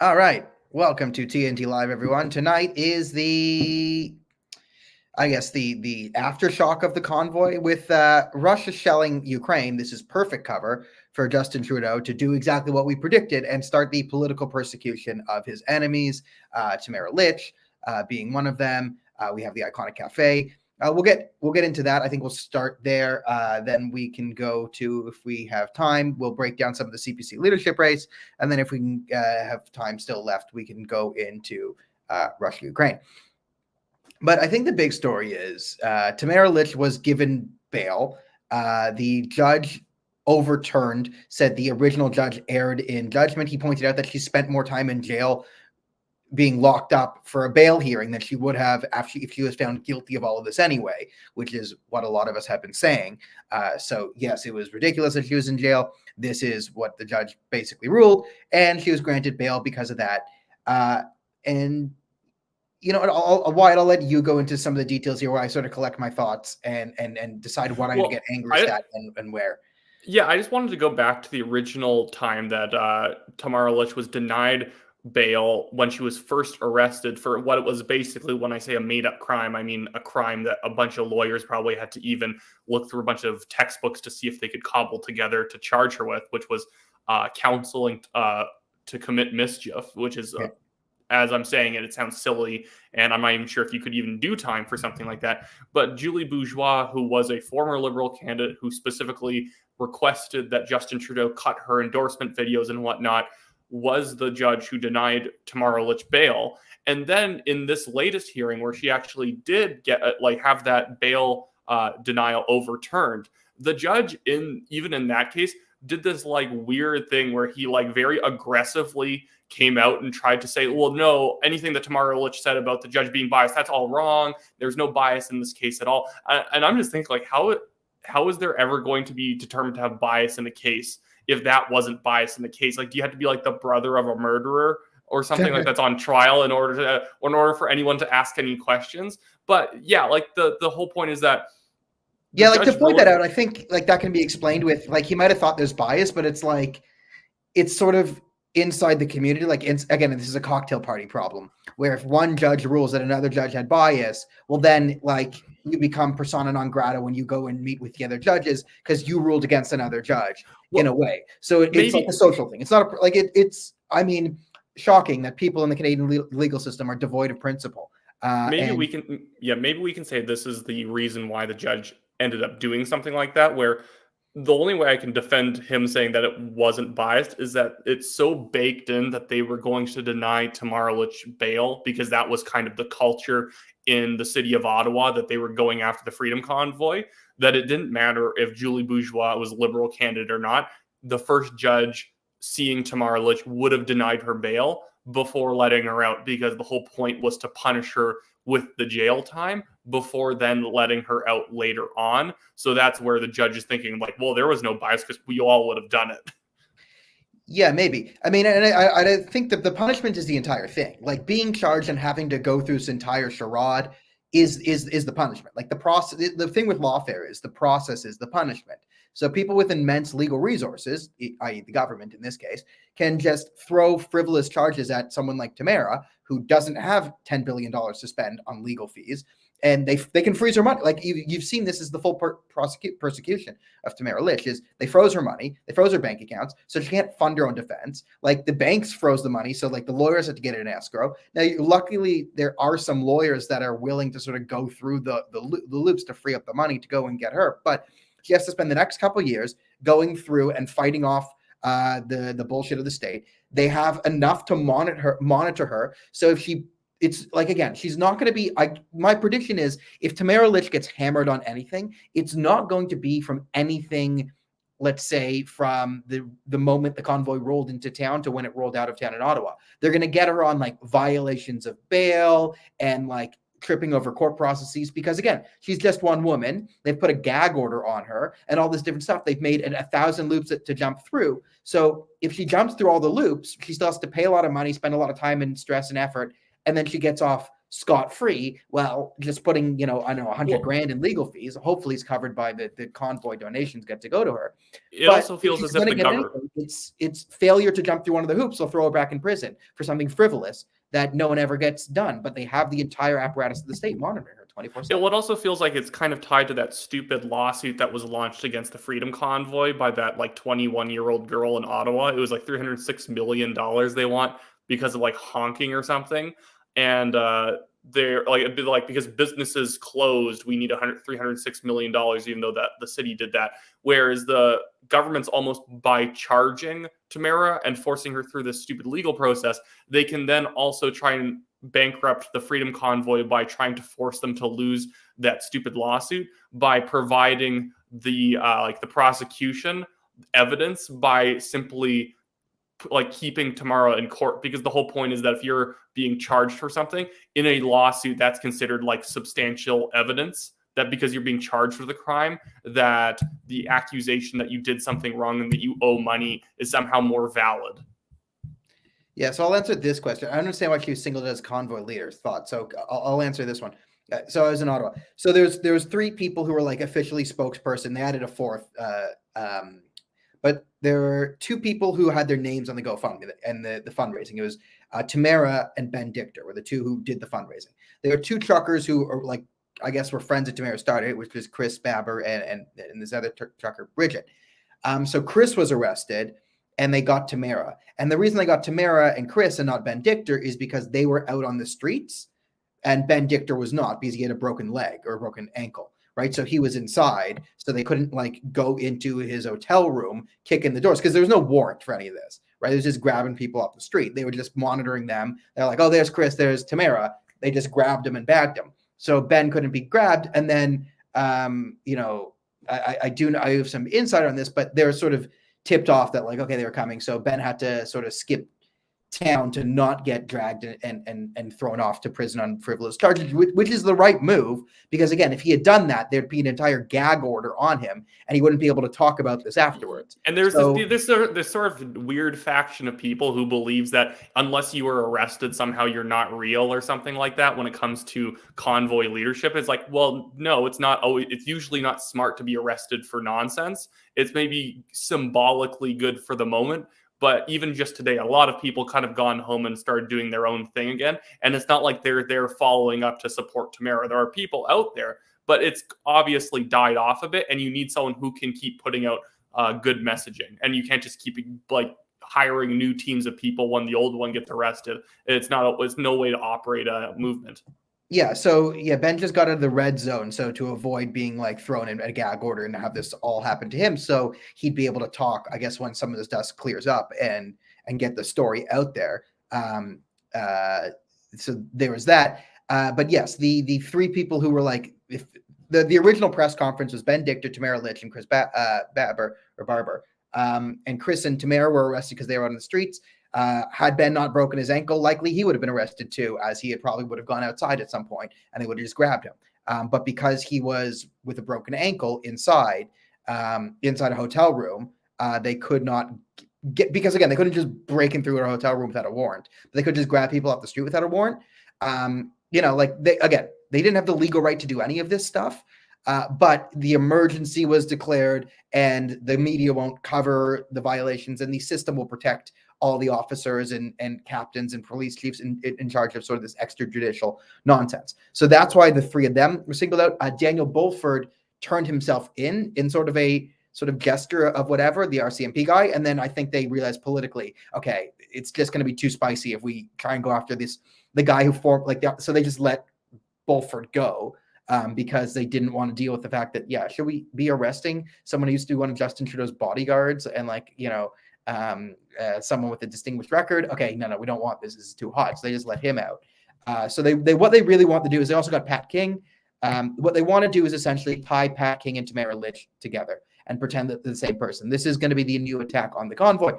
All right. Welcome to TNT Live, everyone. Tonight is the aftershock of the convoy with Russia shelling Ukraine. This is perfect cover for Justin Trudeau to do exactly what we predicted and start the political persecution of his enemies. Tamara Lich being one of them. We have the iconic cafe. We'll get into that. I think we'll start there. Then we can go to, if we have time, we'll break down some of the CPC leadership race, and then if we can have time still left, we can go into Russia Ukraine. But I think the big story is Tamara Lich was given bail. The judge overturned, said the original judge erred in judgment. He pointed out that she spent more time in jail being locked up for a bail hearing than she would have if she was found guilty of all of this anyway, which is what a lot of us have been saying. So yes, it was ridiculous that she was in jail. This is what the judge basically ruled, and she was granted bail because of that. And Wyatt, I'll let you go into some of the details here where I sort of collect my thoughts and decide what I'm going to get angry at and where. Yeah, I just wanted to go back to the original time that Tamara Lich was denied bail when she was first arrested for what it was basically, when I say a made-up crime, I mean a crime that a bunch of lawyers probably had to even look through a bunch of textbooks to see if they could cobble together to charge her with, which was counseling to commit mischief, which is as I'm saying it sounds silly, and I'm not even sure if you could even do time for something like that. But Julie Bourgeois, who was a former Liberal candidate who specifically requested that Justin Trudeau cut her endorsement videos and whatnot, was the judge who denied Tamara Lich bail. And then in this latest hearing, where she actually did get have that bail denial overturned, the judge, even in that case, did this weird thing where he very aggressively came out and tried to say, well, no, anything that Tamara Lich said about the judge being biased, that's all wrong. There's no bias in this case at all. And I'm just thinking, how is there ever going to be determined to have bias in a case if that wasn't bias in the case? Do you have to be the brother of a murderer or something that's on trial in order for anyone to ask any questions? But yeah, the whole point is that to point that out, I think that can be explained with he might have thought there's bias, but it's sort of inside the community. Again, this is a cocktail party problem where if one judge rules that another judge had bias, well then you become persona non grata when you go and meet with the other judges because you ruled against another judge in a way. So it's like a social thing. It's not it's shocking that people in the Canadian legal system are devoid of principle. Maybe we can say this is the reason why the judge ended up doing something like that, where the only way I can defend him saying that it wasn't biased is that it's so baked in that they were going to deny Tamara Lich bail because that was kind of the culture in the city of Ottawa, that they were going after the Freedom Convoy, that it didn't matter if Julie Bourgeois was a Liberal candidate or not. The first judge seeing Tamara Lich would have denied her bail before letting her out, because the whole point was to punish her with the jail time before then letting her out later on. So that's where the judge is thinking well, there was no bias because we all would have done it. Yeah, maybe. I mean, and I think that the punishment is the entire thing. Being charged and having to go through this entire charade is the punishment. The process, the thing with lawfare is the process is the punishment. So people with immense legal resources, i.e. the government in this case, can just throw frivolous charges at someone like Tamara, who doesn't have $10 billion to spend on legal fees, and they can freeze her money. You've seen, this is the full persecution of Tamara Lich, is they froze her money, they froze her bank accounts, so she can't fund her own defense. The banks froze the money, so the lawyers had to get it in escrow. Now, luckily, there are some lawyers that are willing to sort of go through the loops to free up the money to go and get her, but she has to spend the next couple of years going through and fighting off the bullshit of the state. They have enough to monitor her. So if it's again, she's not going to be. My prediction is if Tamara Lich gets hammered on anything, it's not going to be from anything. Let's say from the moment the convoy rolled into town to when it rolled out of town in Ottawa. They're going to get her on violations of bail and tripping over court processes, because again, she's just one woman. They've put a gag order on her and all this different stuff. They've made 1,000 loops to jump through. So if she jumps through all the loops, she still has to pay a lot of money, spend a lot of time and stress and effort, and then she gets off scot-free. Well, just putting, I don't know, 100 Well, grand in legal fees, hopefully it's covered by the convoy donations get to go to her. it But also if feels she's as if going the to get government. anything, it's failure to jump through one of the hoops. They'll throw her back in prison for something frivolous that no one ever gets done. But they have the entire apparatus of the state monitoring her 24/7. It also feels like it's kind of tied to that stupid lawsuit that was launched against the Freedom Convoy by that like 21-year-old girl in Ottawa. It was like $306 million they want because of like honking or something. And they're like, it'd be like, because businesses closed, we need $306 million, even though that the city did that. Whereas the government's almost, by charging Tamara and forcing her through this stupid legal process, they can then also try and bankrupt the Freedom Convoy by trying to force them to lose that stupid lawsuit by providing the like the prosecution evidence by simply like keeping Tamara in court, because the whole point is that if you're being charged for something in a lawsuit, that's considered like substantial evidence that because you're being charged for the crime, that the accusation that you did something wrong and that you owe money is somehow more valid. Yeah, so I'll answer this question. I understand why she was singled as convoy leader's thought. So I'll answer this one. So I was in Ottawa. So there's three people who were like officially spokesperson. They added a fourth, but there were two people who had their names on the GoFundMe and the fundraising. It was Tamara and Ben Dichter were the two who did the fundraising. There were two truckers who are like, I guess, were friends that Tamara started, which was Chris Babber and this other trucker, Bridget. So Chris was arrested, and they got Tamara. And the reason they got Tamara and Chris and not Ben Dichter is because they were out on the streets, and Ben Dichter was not, because he had a broken leg or a broken ankle, right? So he was inside, so they couldn't like go into his hotel room, kick in the doors, because there was no warrant for any of this, right? It was just grabbing people off the street. They were just monitoring them. They're like, oh, there's Chris, there's Tamara. They just grabbed him and bagged him. So Ben couldn't be grabbed. And then, I have some insight on this, but they're sort of tipped off that like, okay, they were coming. So Ben had to sort of skip town to not get dragged and thrown off to prison on frivolous charges, which is the right move, because again, if he had done that, there'd be an entire gag order on him and he wouldn't be able to talk about this afterwards. And there's this sort of weird faction of people who believes that unless you were arrested, somehow you're not real or something like that when it comes to convoy leadership. It's like, well, no, it's not always, it's usually not smart to be arrested for nonsense. It's maybe symbolically good for the moment. But even just today, a lot of people kind of gone home and started doing their own thing again. And it's not like they're following up to support Tamara. There are people out there, but it's obviously died off a bit. And you need someone who can keep putting out good messaging. And you can't just keep like hiring new teams of people when the old one gets arrested. It's no way to operate a movement. Yeah, so Ben just got out of the red zone, so to avoid being like thrown in a gag order and have this all happen to him, so he'd be able to talk, I guess, when some of this dust clears up and get the story out there. So there was that. But yes, the three people who were like, if the original press conference was Ben Dichter, Tamara Litch, and Chris Barber. And Chris and Tamara were arrested because they were on the streets. Had Ben not broken his ankle, likely he would have been arrested too, as he probably would have gone outside at some point and they would have just grabbed him. But because he was with a broken ankle inside a hotel room, they could not get, because again, they couldn't just break in through a hotel room without a warrant. But they could just grab people off the street without a warrant. They didn't have the legal right to do any of this stuff. But the emergency was declared and the media won't cover the violations, and the system will protect all the officers and captains and police chiefs in charge of sort of this extrajudicial nonsense. So that's why the three of them were singled out. Daniel Bulford turned himself in sort of a gesture of whatever, the RCMP guy. And then I think they realized politically, okay, it's just going to be too spicy if we try and go after the guy who formed so they just let Bulford go. Because they didn't want to deal with the fact that, should we be arresting someone who used to be one of Justin Trudeau's bodyguards and someone with a distinguished record? Okay, no, we don't want this. This is too hot. So they just let him out. So what they really want to do is they also got Pat King. What they want to do is essentially tie Pat King and Tamara Litch together and pretend that they're the same person. This is going to be the new attack on the convoy.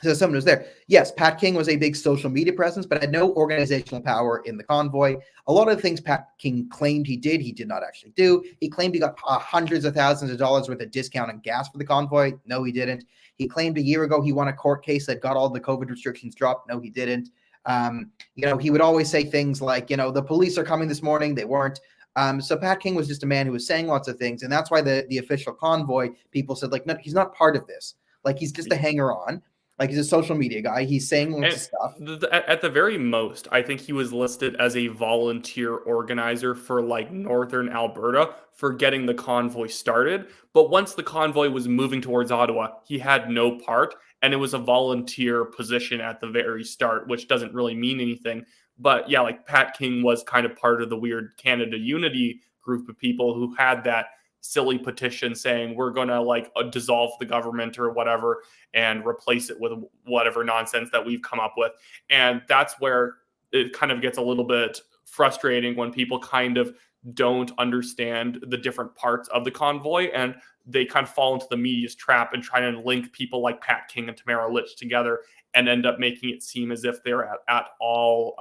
So someone was there. Yes, Pat King was a big social media presence, but had no organizational power in the convoy. A lot of the things Pat King claimed he did not actually do. He claimed he got hundreds of thousands of dollars worth of discount on gas for the convoy. No, he didn't. He claimed a year ago he won a court case that got all the COVID restrictions dropped. No, he didn't. He would always say things like, the police are coming this morning. They weren't. So Pat King was just a man who was saying lots of things. And that's why the official convoy people said, like, no, he's not part of this. Like, he's just a hanger on. Like, he's a social media guy. He's saying lots of stuff. At the very most, I think he was listed as a volunteer organizer for like Northern Alberta for getting the convoy started. But once the convoy was moving towards Ottawa, he had no part. And it was a volunteer position at the very start, which doesn't really mean anything. But yeah, like Pat King was kind of part of the weird Canada Unity group of people who had that silly petition saying we're going to dissolve the government or whatever and replace it with whatever nonsense that we've come up with. And that's where it kind of gets a little bit frustrating when people kind of don't understand the different parts of the convoy and they kind of fall into the media's trap and try to link people like Pat King and Tamara Lich together and end up making it seem as if they're at all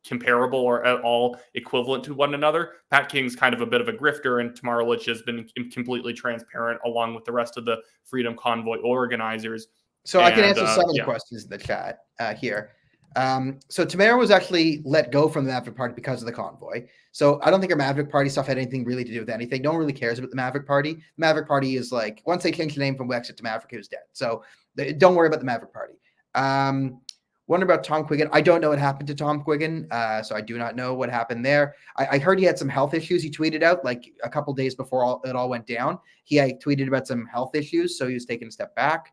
comparable or at all equivalent to one another. Pat King's kind of a bit of a grifter, and Tamara Lich has been completely transparent along with the rest of the Freedom Convoy organizers. So I can answer some of the questions in the chat here. So Tamara was actually let go from the Maverick Party because of the convoy. So I don't think her Maverick Party stuff had anything really to do with anything. No one really cares about the Maverick Party. The Maverick Party is like, once they changed the name from Wexit to Maverick, it was dead. So don't worry about the Maverick Party. Wonder about Tom Quiggin. I don't know what happened to Tom Quiggin, so I do not know what happened there. I heard he had some health issues. He tweeted out like a couple days before it all went down. He tweeted about some health issues, so he was taking a step back.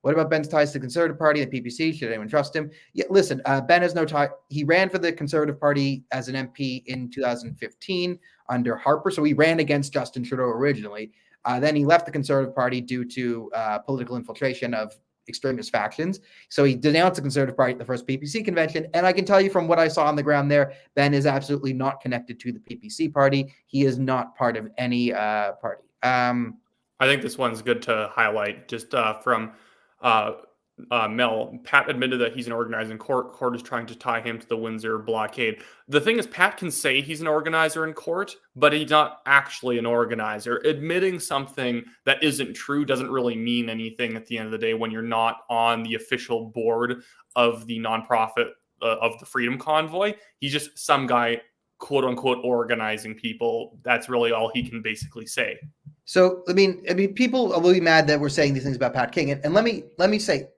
What about Ben's ties to the Conservative Party and PPC? Should anyone trust him? Yeah, listen, Ben has no tie. He ran for the Conservative Party as an MP in 2015 under Harper, so he ran against Justin Trudeau originally. Then he left the Conservative Party due to political infiltration of extremist factions. So he denounced the Conservative Party at the first PPC convention. And I can tell you from what I saw on the ground there, Ben is absolutely not connected to the PPC party. He is not part of any party. I think this one's good to highlight just from Mel. Pat admitted that he's an organizer in court. Court is trying to tie him to the Windsor blockade. The thing is, Pat can say he's an organizer in court, but he's not actually an organizer. Admitting something that isn't true doesn't really mean anything at the end of the day when you're not on the official board of the nonprofit of the Freedom Convoy. He's just some guy, quote unquote, organizing people. That's really all he can basically say. So, I mean, people will be mad that we're saying these things about Pat King. And let me say,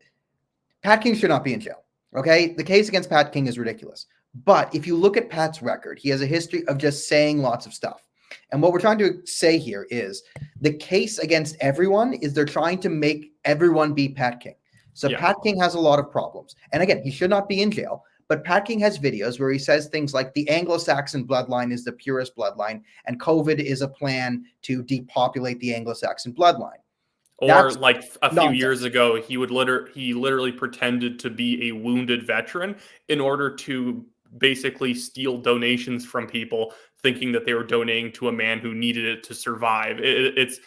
Pat King should not be in jail, okay? The case against Pat King is ridiculous. But if you look at Pat's record, he has a history of just saying lots of stuff. And what we're trying to say here is the case against everyone is they're trying to make everyone be Pat King. So yeah. Pat King has a lot of problems. And again, he should not be in jail. But Pat King has videos where he says things like the Anglo-Saxon bloodline is the purest bloodline and COVID is a plan to depopulate the Anglo-Saxon bloodline. Or that's like a few years ago, he literally pretended to be a wounded veteran in order to basically steal donations from people, thinking that they were donating to a man who needed it to survive. It's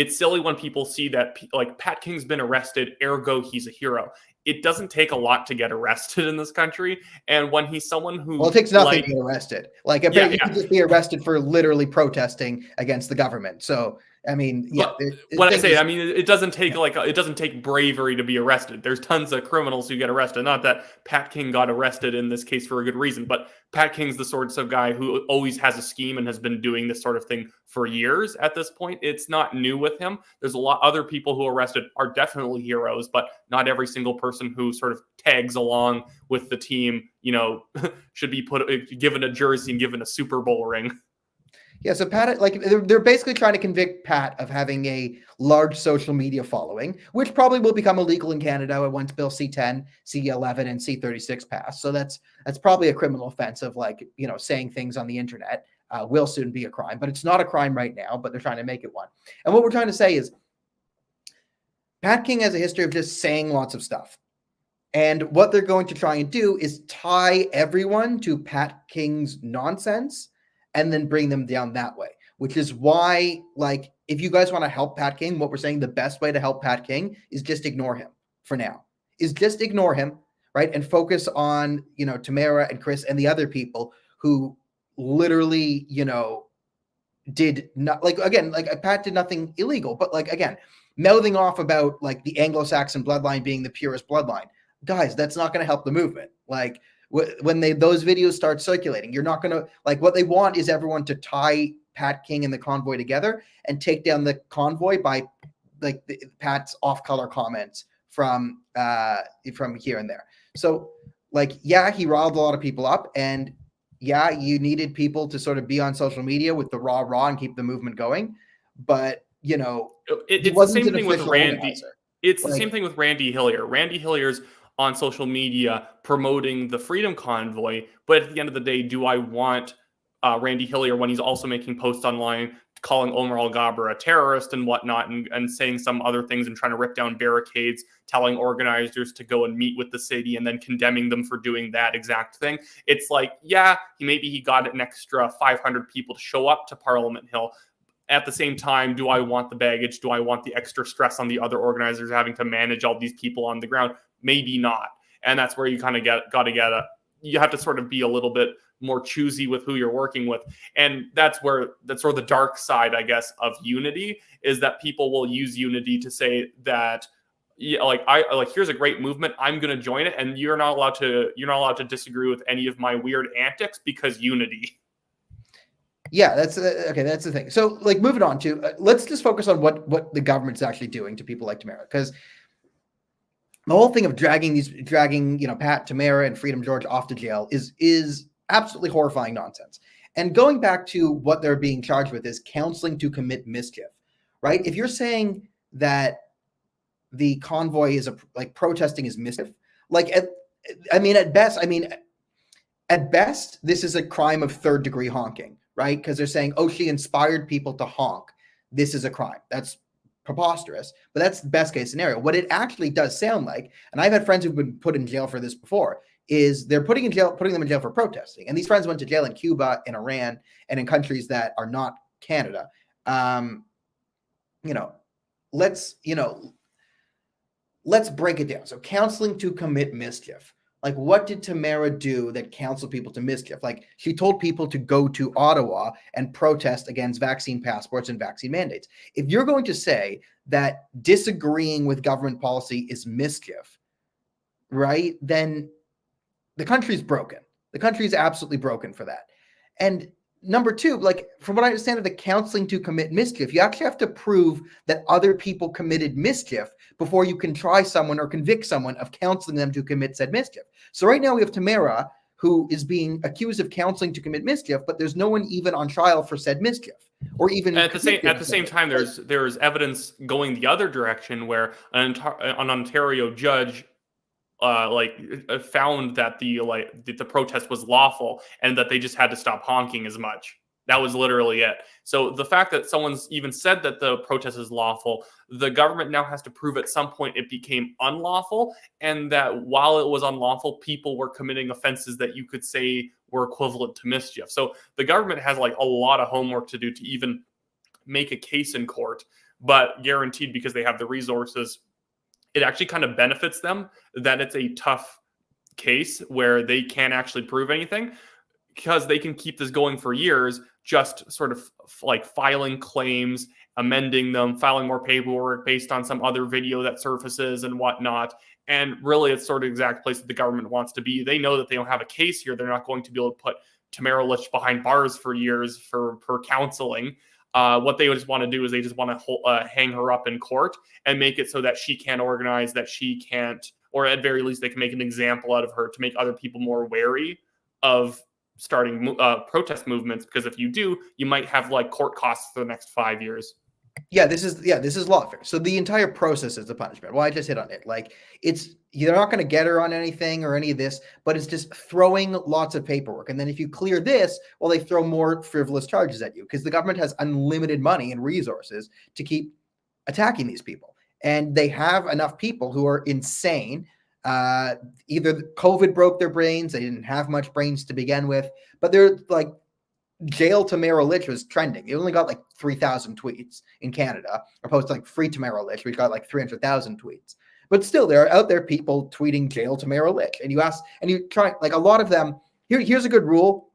silly when people see that like Pat King's been arrested, ergo he's a hero. It doesn't take a lot to get arrested in this country, and when he's someone who it takes nothing to get arrested. Like you could just be arrested for literally protesting against the government. So. I mean, yeah. It doesn't take bravery to be arrested. There's tons of criminals who get arrested. Not that Pat King got arrested in this case for a good reason, but Pat King's the sort of guy who always has a scheme and has been doing this sort of thing for years at this point. It's not new with him. There's a lot other people who are arrested are definitely heroes, but not every single person who sort of tags along with the team, should be given a jersey and given a Super Bowl ring. Yeah, so Pat, like they're basically trying to convict Pat of having a large social media following, which probably will become illegal in Canada once Bill C-10, C-11, and C-36 pass. So that's probably a criminal offense of saying things on the internet will soon be a crime, but it's not a crime right now, but they're trying to make it one. And what we're trying to say is Pat King has a history of just saying lots of stuff. And what they're going to try and do is tie everyone to Pat King's nonsense and then bring them down that way, which is why, if you guys want to help Pat King, what we're saying the best way to help Pat King is just ignore him for now. Is just ignore him, right? And focus on, Tamara and Chris and the other people who literally, did not, Pat did nothing illegal, but again, mouthing off about the Anglo-Saxon bloodline being the purest bloodline. guys, that's not going to help the movement. Like when those videos start circulating, you're not going to, like, what they want is everyone to tie Pat King and the convoy together and take down the convoy by like Pat's off-color comments from here and there. So like, yeah, he riled a lot of people up, and yeah, you needed people to sort of be on social media with the raw and keep the movement going. But he it's the same thing with Randy. Organizer. It's the same thing with Randy Hillier. Randy Hillier's on social media promoting the Freedom Convoy, but at the end of the day, do I want Randy Hillier when he's also making posts online calling Omar al-Ghabir a terrorist and whatnot, and saying some other things and trying to rip down barricades, telling organizers to go and meet with the city and then condemning them for doing that exact thing? It's like, yeah, maybe he got an extra 500 people to show up to Parliament Hill. At the same time, do I want the baggage? Do I want the extra stress on the other organizers having to manage all these people on the ground? Maybe not. And that's where you kind of you have to sort of be a little bit more choosy with who you're working with. And that's sort of the dark side, I guess, of unity, is that people will use unity to say that, yeah, here's a great movement, I'm going to join it, and you're not allowed to disagree with any of my weird antics because unity. Yeah, that's okay. That's the thing. So, like, moving on to let's just focus on what the government's actually doing to people like Tamara, because the whole thing of dragging Pat, Tamara, and Freedom George off to jail is absolutely horrifying nonsense. And going back to what they're being charged with is counseling to commit mischief, right? If you're saying that the convoy is protesting is mischief, at best, this is a crime of third-degree honking, right? Because they're saying, oh, she inspired people to honk. This is a crime. That's preposterous, but that's the best case scenario. What it actually does sound like, and I've had friends who've been put in jail for this before, is they're putting them in jail for protesting. And these friends went to jail in Cuba, in Iran, and in countries that are not Canada. Let's break it down. So counseling to commit mischief. Like, what did Tamara do that counseled people to mischief? Like, she told people to go to Ottawa and protest against vaccine passports and vaccine mandates. If you're going to say that disagreeing with government policy is mischief, right, then the country's broken. The country's absolutely broken for that. And number two, like, from what I understand of the counseling to commit mischief, you actually have to prove that other people committed mischief before you can try someone or convict someone of counseling them to commit said mischief. So right now we have Tamara, who is being accused of counseling to commit mischief, but there's no one even on trial for said mischief, or even at the same time. There's evidence going the other direction where an Ontario judge found that the protest was lawful and that they just had to stop honking as much. That was literally it. So the fact that someone's even said that the protest is lawful, the government now has to prove at some point it became unlawful, and that while it was unlawful, people were committing offenses that you could say were equivalent to mischief. So the government has a lot of homework to do to even make a case in court, but guaranteed, because they have the resources, it actually kind of benefits them that it's a tough case where they can't actually prove anything, because they can keep this going for years, just sort of filing claims, amending them, filing more paperwork based on some other video that surfaces and whatnot. And really, it's sort of the exact place that the government wants to be. They know that they don't have a case here. They're not going to be able to put Tamara Lich behind bars for years for counseling. What they just want to do is they just want to hang her up in court and make it so that she can't organize, that she can't, or at very least they can make an example out of her to make other people more wary of starting protest movements, because if you do, you might have court costs for the next 5 years. This is lawfare. So the entire process is the punishment. Well, I just hit on it. You're not going to get her on anything or any of this, but it's just throwing lots of paperwork. And then if you clear this, well, they throw more frivolous charges at you, because the government has unlimited money and resources to keep attacking these people. And they have enough people who are insane. Either COVID broke their brains, they didn't have much brains to begin with, but they're jail Tamara Lich was trending. It only got 3,000 tweets in Canada, opposed to free Tamara Lich, which got 300,000 tweets. But still, there are out there people tweeting jail Tamara Lich, and you try a lot of them. Here's a good rule: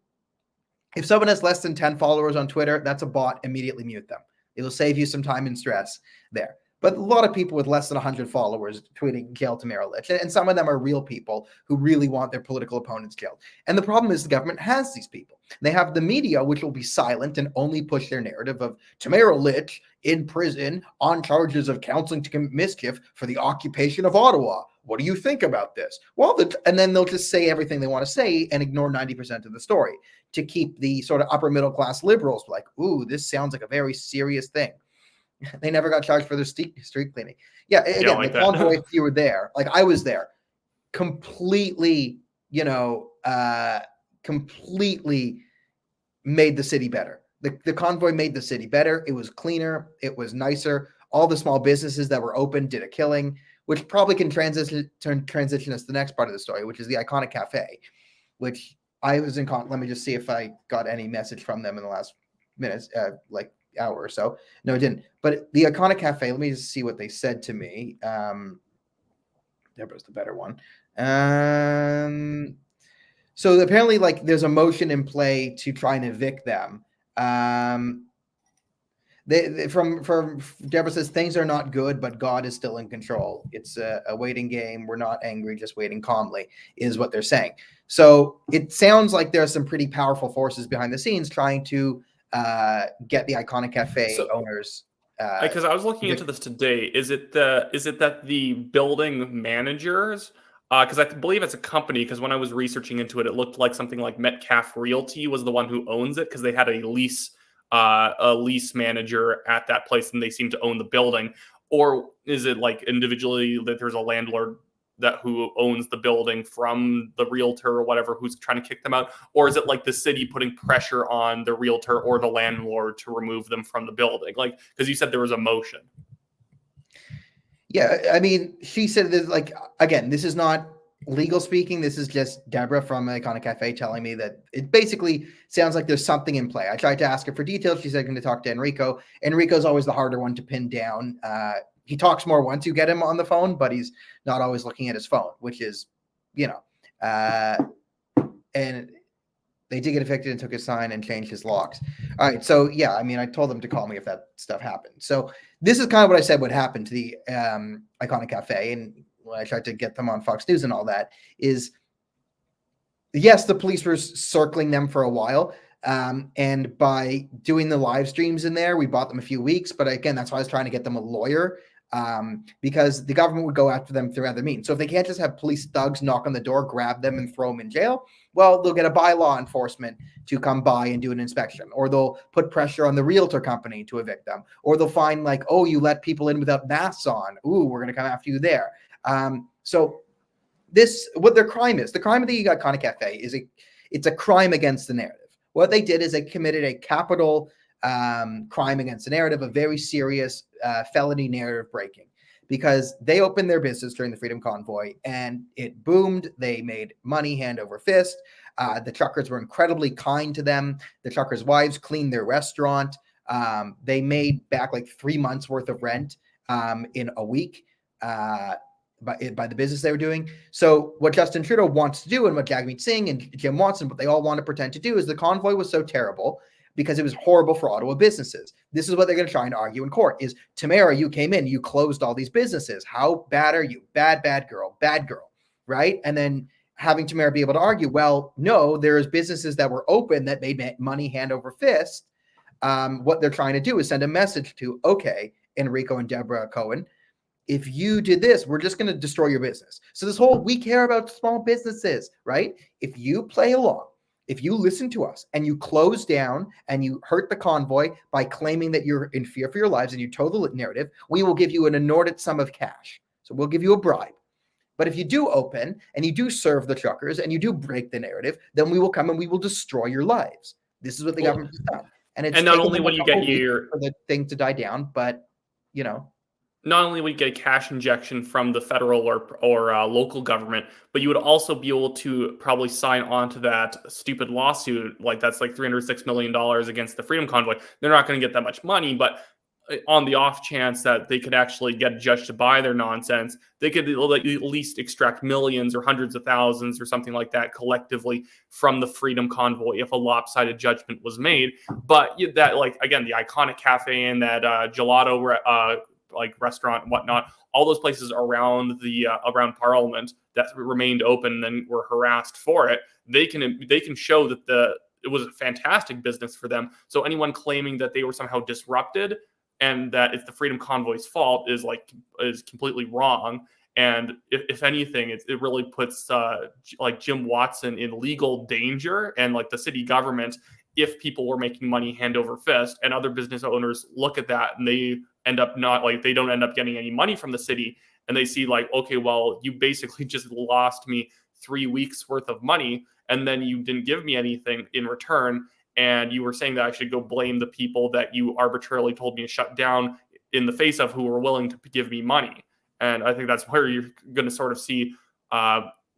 if someone has less than 10 followers on Twitter, that's a bot. Immediately mute them. It'll save you some time and stress there. But a lot of people with less than 100 followers tweeting kill Tamara Lich. And some of them are real people who really want their political opponents killed. And the problem is the government has these people. They have the media, which will be silent and only push their narrative of Tamara Lich in prison on charges of counseling to commit mischief for the occupation of Ottawa. What do you think about this? Well, and then they'll just say everything they want to say and ignore 90% of the story to keep the sort of upper middle class liberals like, ooh, this sounds like a very serious thing. They never got charged for their street cleaning. Yeah, again, like the convoy, if you were there, like I was there, completely, completely made the city better. The convoy made the city better. It was cleaner. It was nicer. All the small businesses that were open did a killing, which probably can transition us to the next part of the story, which is the Iconic Cafe, which I was in. Let me just see if I got any message from them in the last minutes, like hour or so. No, it didn't. But the Iconic Cafe, let me just see what they said to me. Deborah's the better one. So apparently, like, there's a motion in play to try and evict them. From Deborah says things are not good, but God is still in control. It's a waiting game. We're not angry, just waiting calmly, is what they're saying. So it sounds like there are some pretty powerful forces behind the scenes trying to get the Iconic Cafe owners. Because I was looking into this today. Is it that the building managers? Because I believe it's a company. Because when I was researching into it, it looked like something like Metcalf Realty was the one who owns it, because they had a lease manager at that place, and they seem to own the building. Or is it like individually that there's a landlord who owns the building from the realtor or whatever who's trying to kick them out? Or is it like the city putting pressure on the realtor or the landlord to remove them from the building? Like, because you said there was a motion. Yeah, I mean, she said that, like, again, this is not legal speaking. This is just Deborah from Iconic Cafe telling me that it basically sounds like there's something in play. I tried to ask her for details. She said going to talk to Enrico. Enrico's always the harder one to pin down. He talks more once you get him on the phone, but he's not always looking at his phone, which is, and they did get evicted and took his sign and changed his locks. All right. So, yeah, I mean, I told them to call me if that stuff happened. So this is kind of what I said would happen to the Iconic Cafe. And when I tried to get them on Fox News and all that is, yes, the police were circling them for a while. And by doing the live streams in there, we bought them a few weeks. But again, that's why I was trying to get them a lawyer, because the government would go after them through other means. So if they can't just have police thugs knock on the door, grab them and throw them in jail, well, they'll get a bylaw enforcement to come by and do an inspection, or they'll put pressure on the realtor company to evict them, or they'll find like, oh, you let people in without masks on. Ooh, we're going to come after you there. So what their crime is, the crime of the Iconic Cafe is it's a crime against the narrative. What they did is they committed a capital crime against the narrative, a very serious felony narrative breaking, because they opened their business during the Freedom Convoy and it boomed. They made money hand over fist. The truckers were incredibly kind to them. The truckers' wives cleaned their restaurant. They made back like 3 months worth of rent in a week by the business they were doing. So what Justin Trudeau wants to do, and what Jagmeet Singh and Jim Watson, what they all want to pretend to do, is the convoy was so terrible because it was horrible for Ottawa businesses. This is what they're going to try and argue in court is, Tamara, you came in, you closed all these businesses. How bad are you? Bad girl, right? And then having Tamara be able to argue, well, no, there's businesses that were open that made money hand over fist. What they're trying to do is send a message to, okay, Enrico and Deborah Cohen, if you did this, we're just going to destroy your business. So this whole, we care about small businesses, right? If you play along, if you listen to us and you close down and you hurt the convoy by claiming that you're in fear for your lives and you tow the narrative, we will give you an inordinate sum of cash. So we'll give you a bribe. But if you do open and you do serve the truckers and you do break the narrative, then we will come and we will destroy your lives. This is what the government has done. And not only when you get for the thing to die down, but not only would you get a cash injection from the federal or local government, but you would also be able to probably sign on to that stupid lawsuit. Like that's like $306 million against the Freedom Convoy. They're not going to get that much money, but on the off chance that they could actually get a judge to buy their nonsense, they could at least extract millions or hundreds of thousands or something like that collectively from the Freedom Convoy if a lopsided judgment was made. But that, like, again, the Iconic Cafe and that gelato like restaurant and whatnot, all those places around the around Parliament that remained open and were harassed for it, they can show that it was a fantastic business for them. So anyone claiming that they were somehow disrupted and that it's the Freedom Convoy's fault is completely wrong. And if anything, it really puts like Jim Watson in legal danger, and like the city government, if people were making money hand over fist, and other business owners look at that and they don't end up getting any money from the city, and they see like, okay, well, you basically just lost me 3 weeks worth of money, and then you didn't give me anything in return. And you were saying that I should go blame the people that you arbitrarily told me to shut down in the face of, who were willing to give me money. And I think that's where you're going to sort of see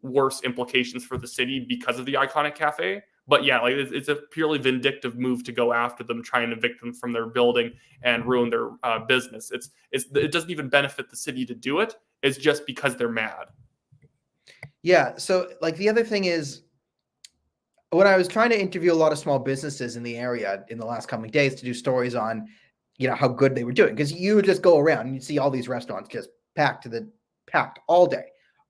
worse implications for the city because of the iconic cafe. But yeah, like it's a purely vindictive move to go after them, try and evict them from their building and ruin their business. It doesn't even benefit the city to do it. It's just because they're mad. Yeah. So like the other thing is, when I was trying to interview a lot of small businesses in the area in the last coming days to do stories on, how good they were doing, because you would just go around and you'd see all these restaurants just packed all day.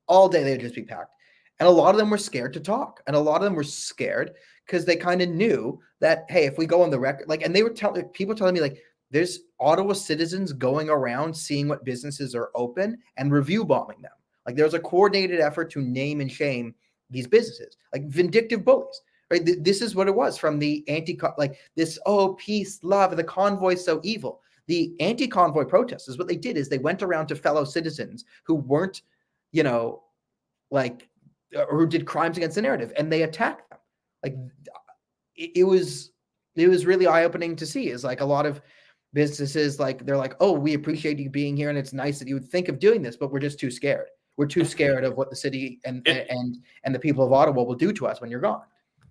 All day they'd just be packed. And a lot of them were scared to talk. And a lot of them were scared because they kind of knew that, hey, if we go on the record, like, and they were people telling me, like, there's Ottawa citizens going around seeing what businesses are open and review bombing them. Like, there's a coordinated effort to name and shame these businesses, like vindictive bullies. Right? This is what it was from the peace, love, the convoy's so evil. The anti-convoy protesters, what they did is they went around to fellow citizens who weren't, or who did crimes against the narrative, and they attacked them. Like, it was really eye-opening to see. Is like a lot of businesses, like, they're like, oh, we appreciate you being here, and it's nice that you would think of doing this, but we're just too scared. We're too scared of what the city and the people of Ottawa will do to us when you're gone.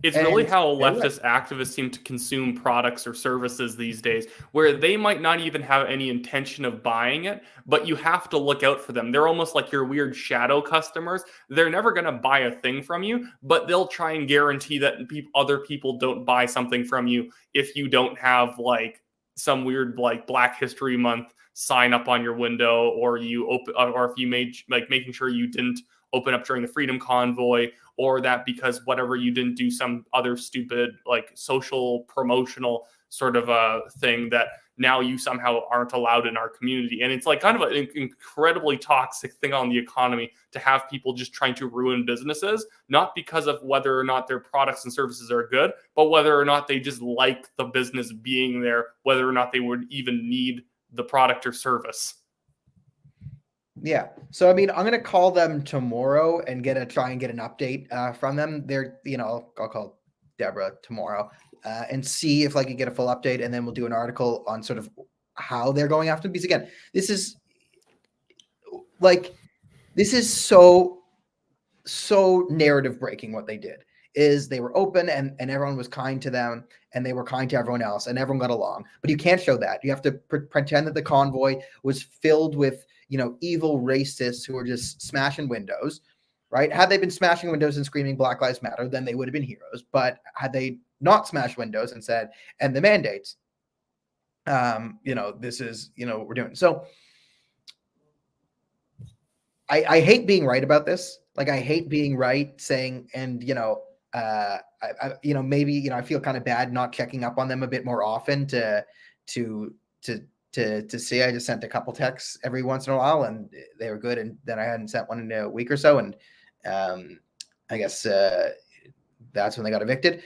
It's really how leftist activists seem to consume products or services these days, where they might not even have any intention of buying it, but you have to look out for them. They're almost like your weird shadow customers. They're never going to buy a thing from you, but they'll try and guarantee that other people don't buy something from you if you don't have like some weird like Black History Month sign up on your window, or if you made like making sure you didn't open up during the Freedom Convoy, or that because whatever you didn't do some other stupid like social promotional sort of a thing that now you somehow aren't allowed in our community. And it's like kind of an incredibly toxic thing on the economy to have people just trying to ruin businesses, not because of whether or not their products and services are good, but whether or not they just like the business being there, whether or not they would even need the product or service. Yeah. So, I mean, I'm going to call them tomorrow and try and get an update from them. They're, I'll call Deborah tomorrow and see if I can get a full update. And then we'll do an article on sort of how they're going after them. Because again, this is so narrative breaking. What they did is they were open and everyone was kind to them, and they were kind to everyone else, and everyone got along. But you can't show that. You have to pretend that the convoy was filled with evil racists who were just smashing windows, right? Had they been smashing windows and screaming Black Lives Matter, then they would have been heroes. But had they not smashed windows and said, and the mandates, this is, what we're doing. So I hate being right about this. Like, I hate being right saying, and, maybe, I feel kind of bad not checking up on them a bit more often to see. I just sent a couple texts every once in a while, and they were good. And then I hadn't sent one in a week or so. And I guess that's when they got evicted.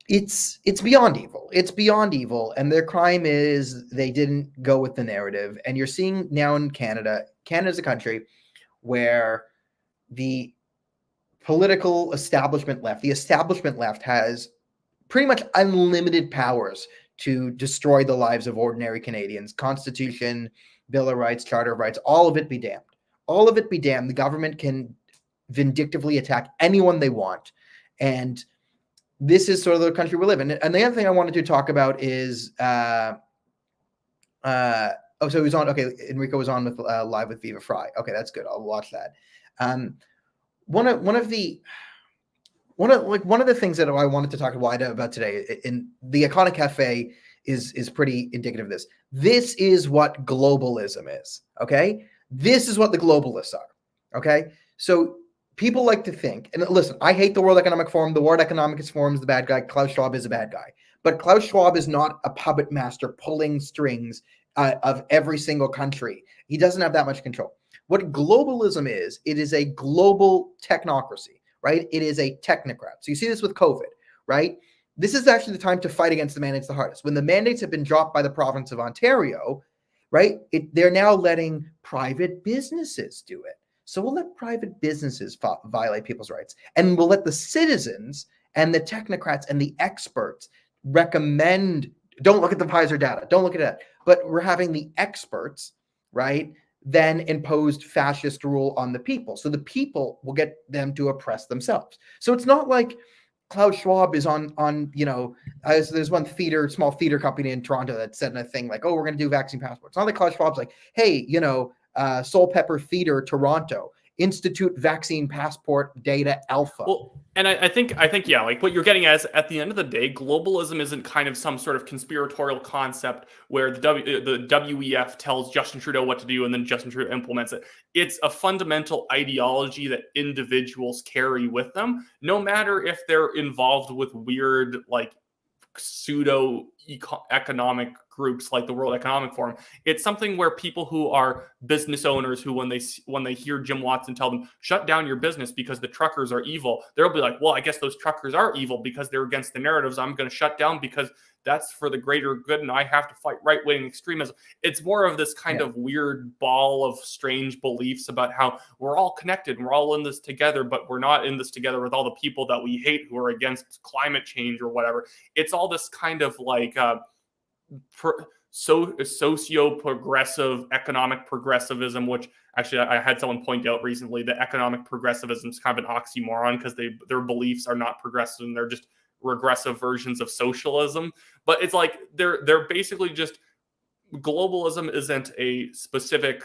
It's beyond evil. It's beyond evil. And their crime is they didn't go with the narrative. And you're seeing now in Canada's a country where the political establishment left has pretty much unlimited powers to destroy the lives of ordinary Canadians. Constitution, Bill of Rights, Charter of Rights, all of it be damned. All of it be damned. The government can vindictively attack anyone they want. And this is sort of the country we live in. And the other thing I wanted to talk about is, so he was on, okay, Enrico was on with live with Viva Fry. Okay, that's good. I'll watch that. One of the things that I wanted to talk to Wyatt about today in the Iconic Cafe is pretty indicative of this. This is what globalism is, okay? This is what the globalists are, okay? So people like to think, and listen, I hate the World Economic Forum. The World Economic Forum is the bad guy. Klaus Schwab is a bad guy. But Klaus Schwab is not a puppet master pulling strings of every single country. He doesn't have that much control. What globalism is, it is a global technocracy, right? It is a technocrat. So you see this with COVID, right? This is actually the time to fight against the mandates the hardest. When the mandates have been dropped by the province of Ontario, right, they're now letting private businesses do it. So we'll let private businesses violate people's rights, and we'll let the citizens and the technocrats and the experts recommend, don't look at the Pfizer data, don't look at that, but we're having the experts, right, then imposed fascist rule on the people. So the people will get them to oppress themselves. So it's not like Klaus Schwab is on there's one small theater company in Toronto that said a thing like, oh, we're going to do vaccine passports. It's not like Klaus Schwab's like, hey, Soul Pepper Theater Toronto, institute vaccine passport data alpha. Well, and I think yeah, like what you're getting at is, at the end of the day, globalism isn't kind of some sort of conspiratorial concept where the WEF tells Justin Trudeau what to do and then Justin Trudeau implements it. It's a fundamental ideology that individuals carry with them, no matter if they're involved with weird, like, pseudo economic groups like the World Economic Forum. It's something where people who are business owners, who when they hear Jim Watson tell them shut down your business because the truckers are evil, they'll be like, well, I guess those truckers are evil because they're against the narratives I'm going to shut down because that's for the greater good and I have to fight right-wing extremism. It's more of this kind of weird ball of strange beliefs about how we're all connected and we're all in this together, but we're not in this together with all the people that we hate who are against climate change or whatever. It's all this kind of like socio-progressive economic progressivism, which actually I had someone point out recently that economic progressivism is kind of an oxymoron because their beliefs are not progressive and they're just regressive versions of socialism. But it's like they're basically just, globalism isn't a specific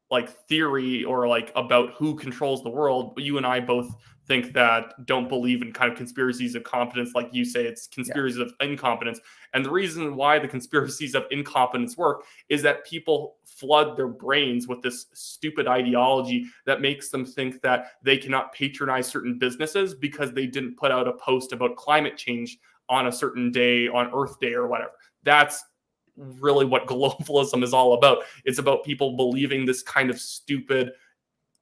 like theory or like about who controls the world. But you and I both think that don't believe in kind of conspiracies of competence. Like you say, it's conspiracies of incompetence. And the reason why the conspiracies of incompetence work is that people flood their brains with this stupid ideology that makes them think that they cannot patronize certain businesses because they didn't put out a post about climate change on a certain day, on Earth Day or whatever. That's really what globalism is all about. It's about people believing this kind of stupid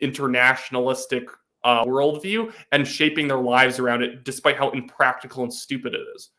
internationalistic worldview and shaping their lives around it, despite how impractical and stupid it is.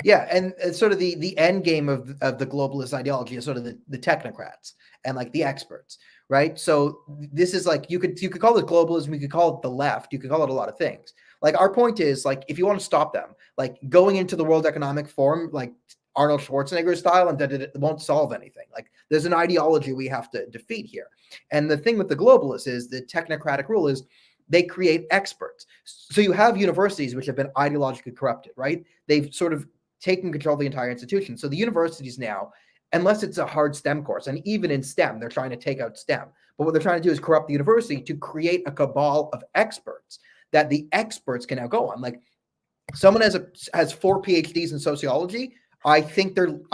Yeah, and sort of the end game of the globalist ideology is sort of the technocrats and like the experts, right? So this is like, you could call it globalism, you could call it the left, you could call it a lot of things. Like our point is, like, if you want to stop them, like going into the World Economic Forum, like Arnold Schwarzenegger style, and that it won't solve anything. Like there's an ideology we have to defeat here. And the thing with the globalists is the technocratic rule is they create experts. So you have universities which have been ideologically corrupted, right? They've sort of taken control of the entire institution. So the universities now, unless it's a hard STEM course, and even in STEM, they're trying to take out STEM. But what they're trying to do is corrupt the university to create a cabal of experts that the experts can now go on. Like someone has 4 PhDs in sociology. I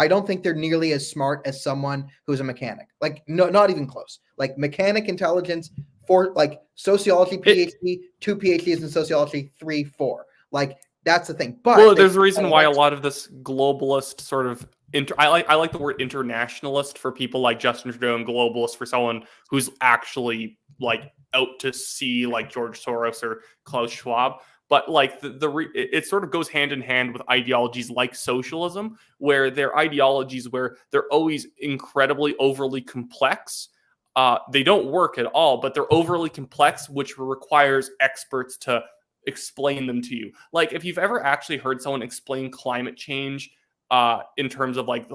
don't think they're nearly as smart as someone who's a mechanic. Like, no, not even close. Like mechanic intelligence, 4, like sociology PhD, 2 PhDs in sociology, 3, 4. Like that's the thing. But well, there's a reason why a lot of this globalist sort of I like the word internationalist for people like Justin Trudeau, and globalist for someone who's actually like out to see like George Soros or Klaus Schwab. But like it sort of goes hand in hand with ideologies like socialism, where they're ideologies where they're always incredibly overly complex. They don't work at all, but they're overly complex, which requires experts to explain them to you. Like if you've ever actually heard someone explain climate change in terms of like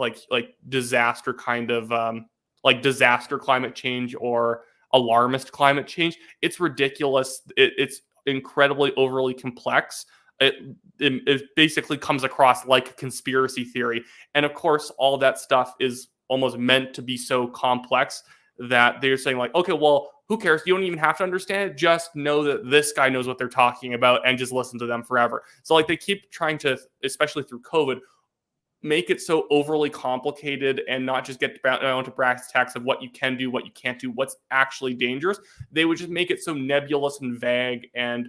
disaster kind of like disaster climate change or alarmist climate change, it's ridiculous. It's incredibly overly complex. It basically comes across like a conspiracy theory. And of course, all that stuff is almost meant to be so complex that they're saying like, okay, well, who cares? You don't even have to understand it. Just know that this guy knows what they're talking about and just listen to them forever. So like they keep trying to, especially through COVID, make it so overly complicated and not just get down to brass tacks of what you can do, what you can't do, what's actually dangerous. They would just make it so nebulous and vague and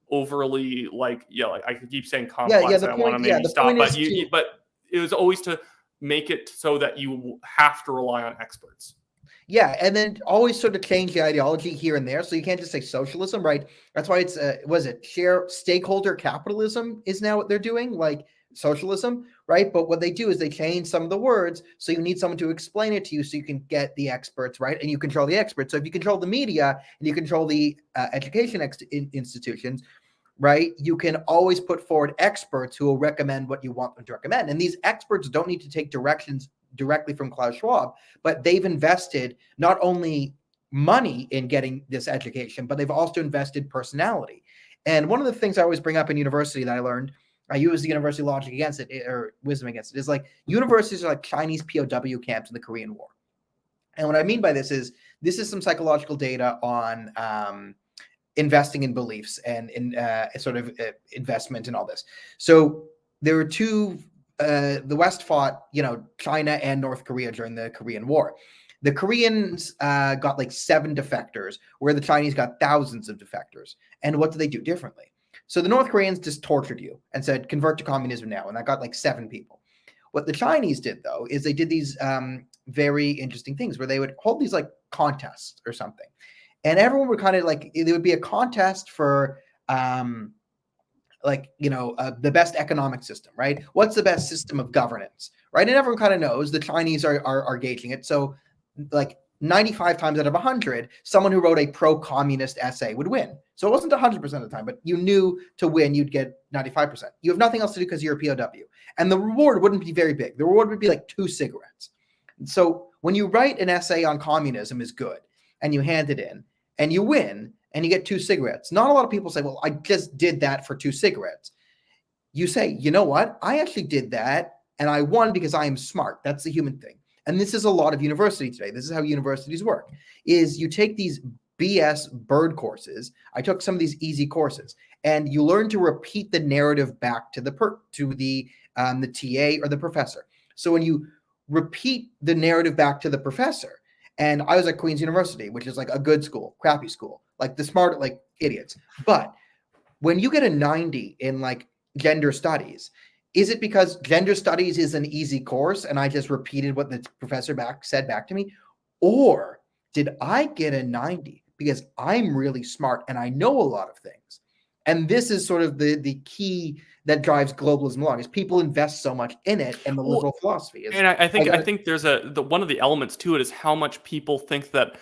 overly like I could keep saying complex. The I want to point, maybe the stop, point but is to, but it was always to make it so that you have to rely on experts. yeah, and then always sort of change the ideology here and there. So you can't just say socialism, right? That's why it's stakeholder capitalism is now what they're doing, like socialism, right? But what they do is they change some of the words, so you need someone to explain it to you, so you can get the experts, right? And you control the experts. So if you control the media and you control the education institutions, right, you can always put forward experts who will recommend what you want them to recommend. And these experts don't need to take directions directly from Klaus Schwab, but they've invested not only money in getting this education, but they've also invested personality. And one of the things I always bring up in university that I learned, I use the university logic against it, or wisdom against it, is like universities are like Chinese POW camps in the Korean War. And what I mean by this is some psychological data on investing in beliefs and in investment and all this. So there were two. The West fought, China and North Korea during the Korean War. The Koreans got like 7 defectors, where the Chinese got thousands of defectors. And what did they do differently? So the North Koreans just tortured you and said, convert to communism now. And that got like 7 people. What the Chinese did, though, is they did these very interesting things where they would hold these like contests or something. And everyone would kind of like, there would be a contest for the best economic system, right? What's the best system of governance, right? And everyone kind of knows the Chinese are gauging it. So like 95 times out of 100, someone who wrote a pro-communist essay would win. So it wasn't 100% of the time, but you knew to win, you'd get 95%. You have nothing else to do because you're a POW. And the reward wouldn't be very big. The reward would be like 2 cigarettes. So when you write an essay on communism is good, and you hand it in, and you win, and you get 2 cigarettes. Not a lot of people say, well, I just did that for 2 cigarettes. You say, you know what? I actually did that, and I won because I am smart. That's the human thing. And this is a lot of university today. This is how universities work, is you take these BS bird courses. I took some of these easy courses, and you learn to repeat the narrative back to the TA or the professor. So when you repeat the narrative back to the professor, and I was at Queen's University, which is like a good school, crappy school, like the smart, like idiots. But when you get a 90 in like gender studies, is it because gender studies is an easy course and I just repeated what the professor said back to me? Or did I get a 90 because I'm really smart and I know a lot of things? And this is sort of the key that drives globalism along, is people invest so much in it, and the liberal philosophy is. And I think there's one of the elements to it is how much people think that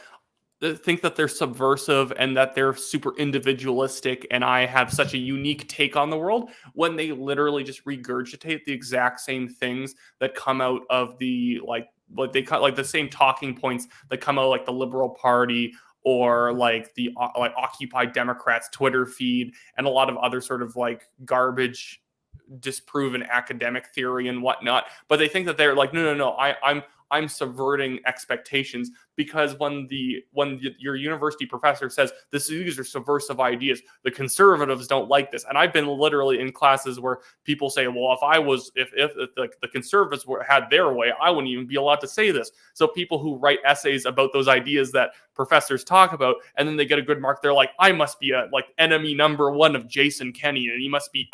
they're subversive and that they're super individualistic, and I have such a unique take on the world, when they literally just regurgitate the exact same things that come out of the what they call like the same talking points that come out like the Liberal Party or like the Occupy Democrats Twitter feed and a lot of other sort of like garbage disproven academic theory and whatnot. But they think that they're like, no, I'm subverting expectations, because when your university professor says these are subversive ideas, the conservatives don't like this. And I've been literally in classes where people say, well, if the conservatives had their way, I wouldn't even be allowed to say this. So people who write essays about those ideas that professors talk about, and then they get a good mark, they're like, I must be enemy number 1 of Jason Kenney, and he must be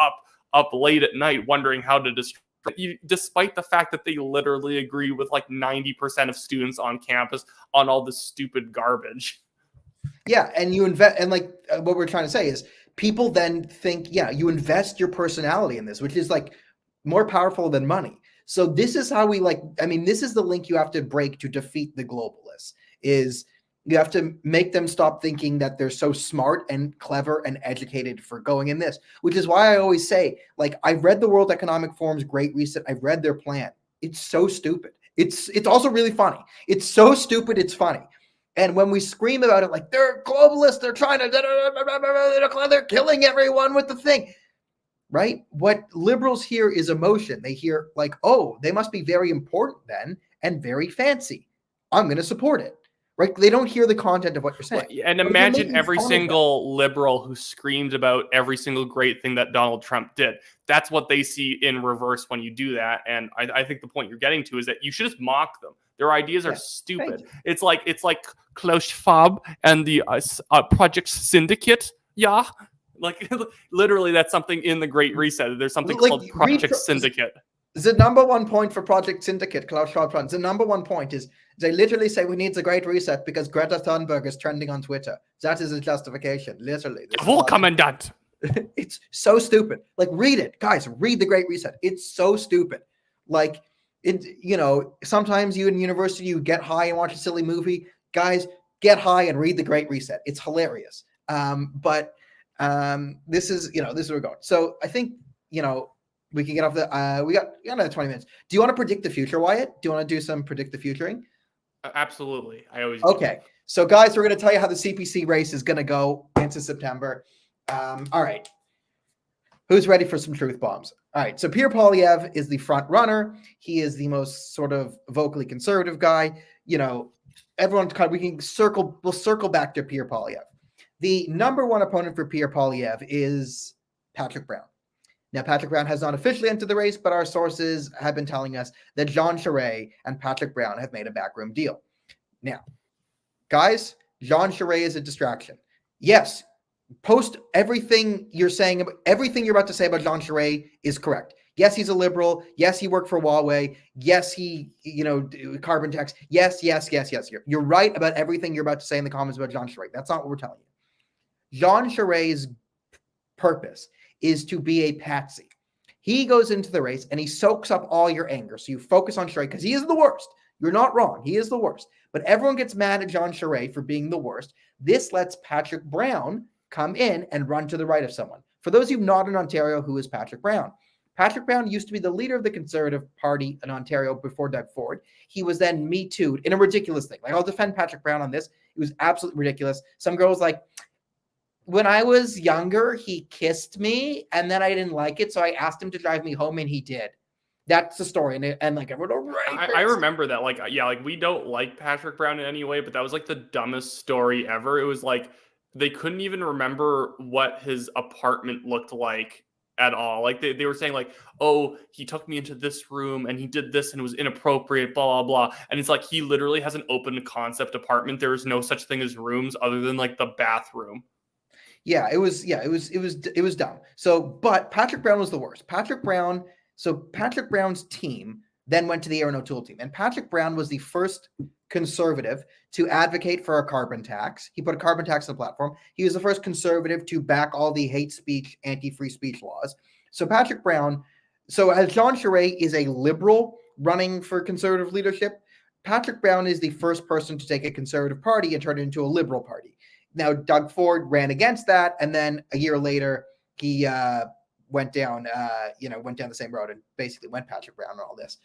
up late at night wondering how to destroy you, despite the fact that they literally agree with like 90% of students on campus on all this stupid garbage. Yeah, and you invest, and what we're trying to say is people then think, you invest your personality in this, which is like more powerful than money. So this is how this is the link you have to break to defeat the globalists, is you have to make them stop thinking that they're so smart and clever and educated for going in this, which is why I always say, I've read the World Economic Forum's Great Reset. I've read their plan. It's so stupid. It's also really funny. It's so stupid, it's funny. And when we scream about it, like they're globalists, they're trying to, they're killing everyone with the thing, right? What liberals hear is emotion. They hear like, oh, they must be very important then and very fancy. I'm going to support it. right? They don't hear the content of what you're saying. And But if you're imagine making every fun of them- single liberal who screamed about every single great thing that Donald Trump did. That's what they see in reverse when you do that. And I think the point you're getting to is that you should just mock them. Their ideas are stupid. It's like Klaus Schwab and the Project Syndicate. Yeah. Like literally that's something in the Great Reset. There's something called Project Syndicate. The number one point for Project Syndicate, Klaus Schwab, the number one point is they literally say we need a great reset because Greta Thunberg is trending on Twitter. That is a justification, literally. Commandant. It's so stupid. Like, read it, guys. Read the Great Reset. It's so stupid. Like, sometimes you in university you get high and watch a silly movie. Guys, get high and read the Great Reset. It's hilarious. But this is where we're going. So I think we can get off the. We got another 20 minutes. Do you want to predict the future, Wyatt? Do you want to do some predict the futuring? Absolutely. I always okay. Do. So, guys, we're going to tell you how the CPC race is going to go into September. All right. Who's ready for some truth bombs? All right. So Pierre Poilievre is the front runner. He is the most sort of vocally conservative guy. We'll circle back to Pierre Poilievre. The number one opponent for Pierre Poilievre is Patrick Brown. Now, Patrick Brown has not officially entered the race, but our sources have been telling us that Jean Charest and Patrick Brown have made a backroom deal. Now, guys, Jean Charest is a distraction. Yes, post everything you're saying, everything you're about to say about Jean Charest is correct. Yes, he's a liberal. Yes, he worked for Huawei. Yes, he, carbon tax. Yes. You're right about everything you're about to say in the comments about Jean Charest. That's not what we're telling you. Jean Charest's purpose is to be a patsy. He goes into the race and he soaks up all your anger. So you focus on Charest because he is the worst. You're not wrong. He is the worst. But everyone gets mad at Jean Charest for being the worst. This lets Patrick Brown come in and run to the right of someone. For those of you not in Ontario, who is Patrick Brown? Patrick Brown used to be the leader of the Conservative Party in Ontario before Doug Ford. He was then Me Too'd in a ridiculous thing. Like, I'll defend Patrick Brown on this. It was absolutely ridiculous. Some girls like, when I was younger, he kissed me and then I didn't like it. So I asked him to drive me home and he did. That's the story. And like, everyone, I remember that. Like, we don't like Patrick Brown in any way, but that was like the dumbest story ever. It was like, they couldn't even remember what his apartment looked like at all. Like they were saying like, oh, he took me into this room and he did this and it was inappropriate, blah, blah, blah. And it's like, he literally has an open concept apartment. There is no such thing as rooms other than like the bathroom. Yeah, it was dumb. So, but Patrick Brown was the worst. Patrick Brown's team then went to the Aaron O'Toole team. And Patrick Brown was the first conservative to advocate for a carbon tax. He put a carbon tax on the platform. He was the first conservative to back all the hate speech, anti-free speech laws. So Patrick Brown, as Jean Charest is a liberal running for conservative leadership, Patrick Brown is the first person to take a conservative party and turn it into a liberal party. Now, Doug Ford ran against that, and then a year later, he went down the same road and basically went Patrick Brown and all this.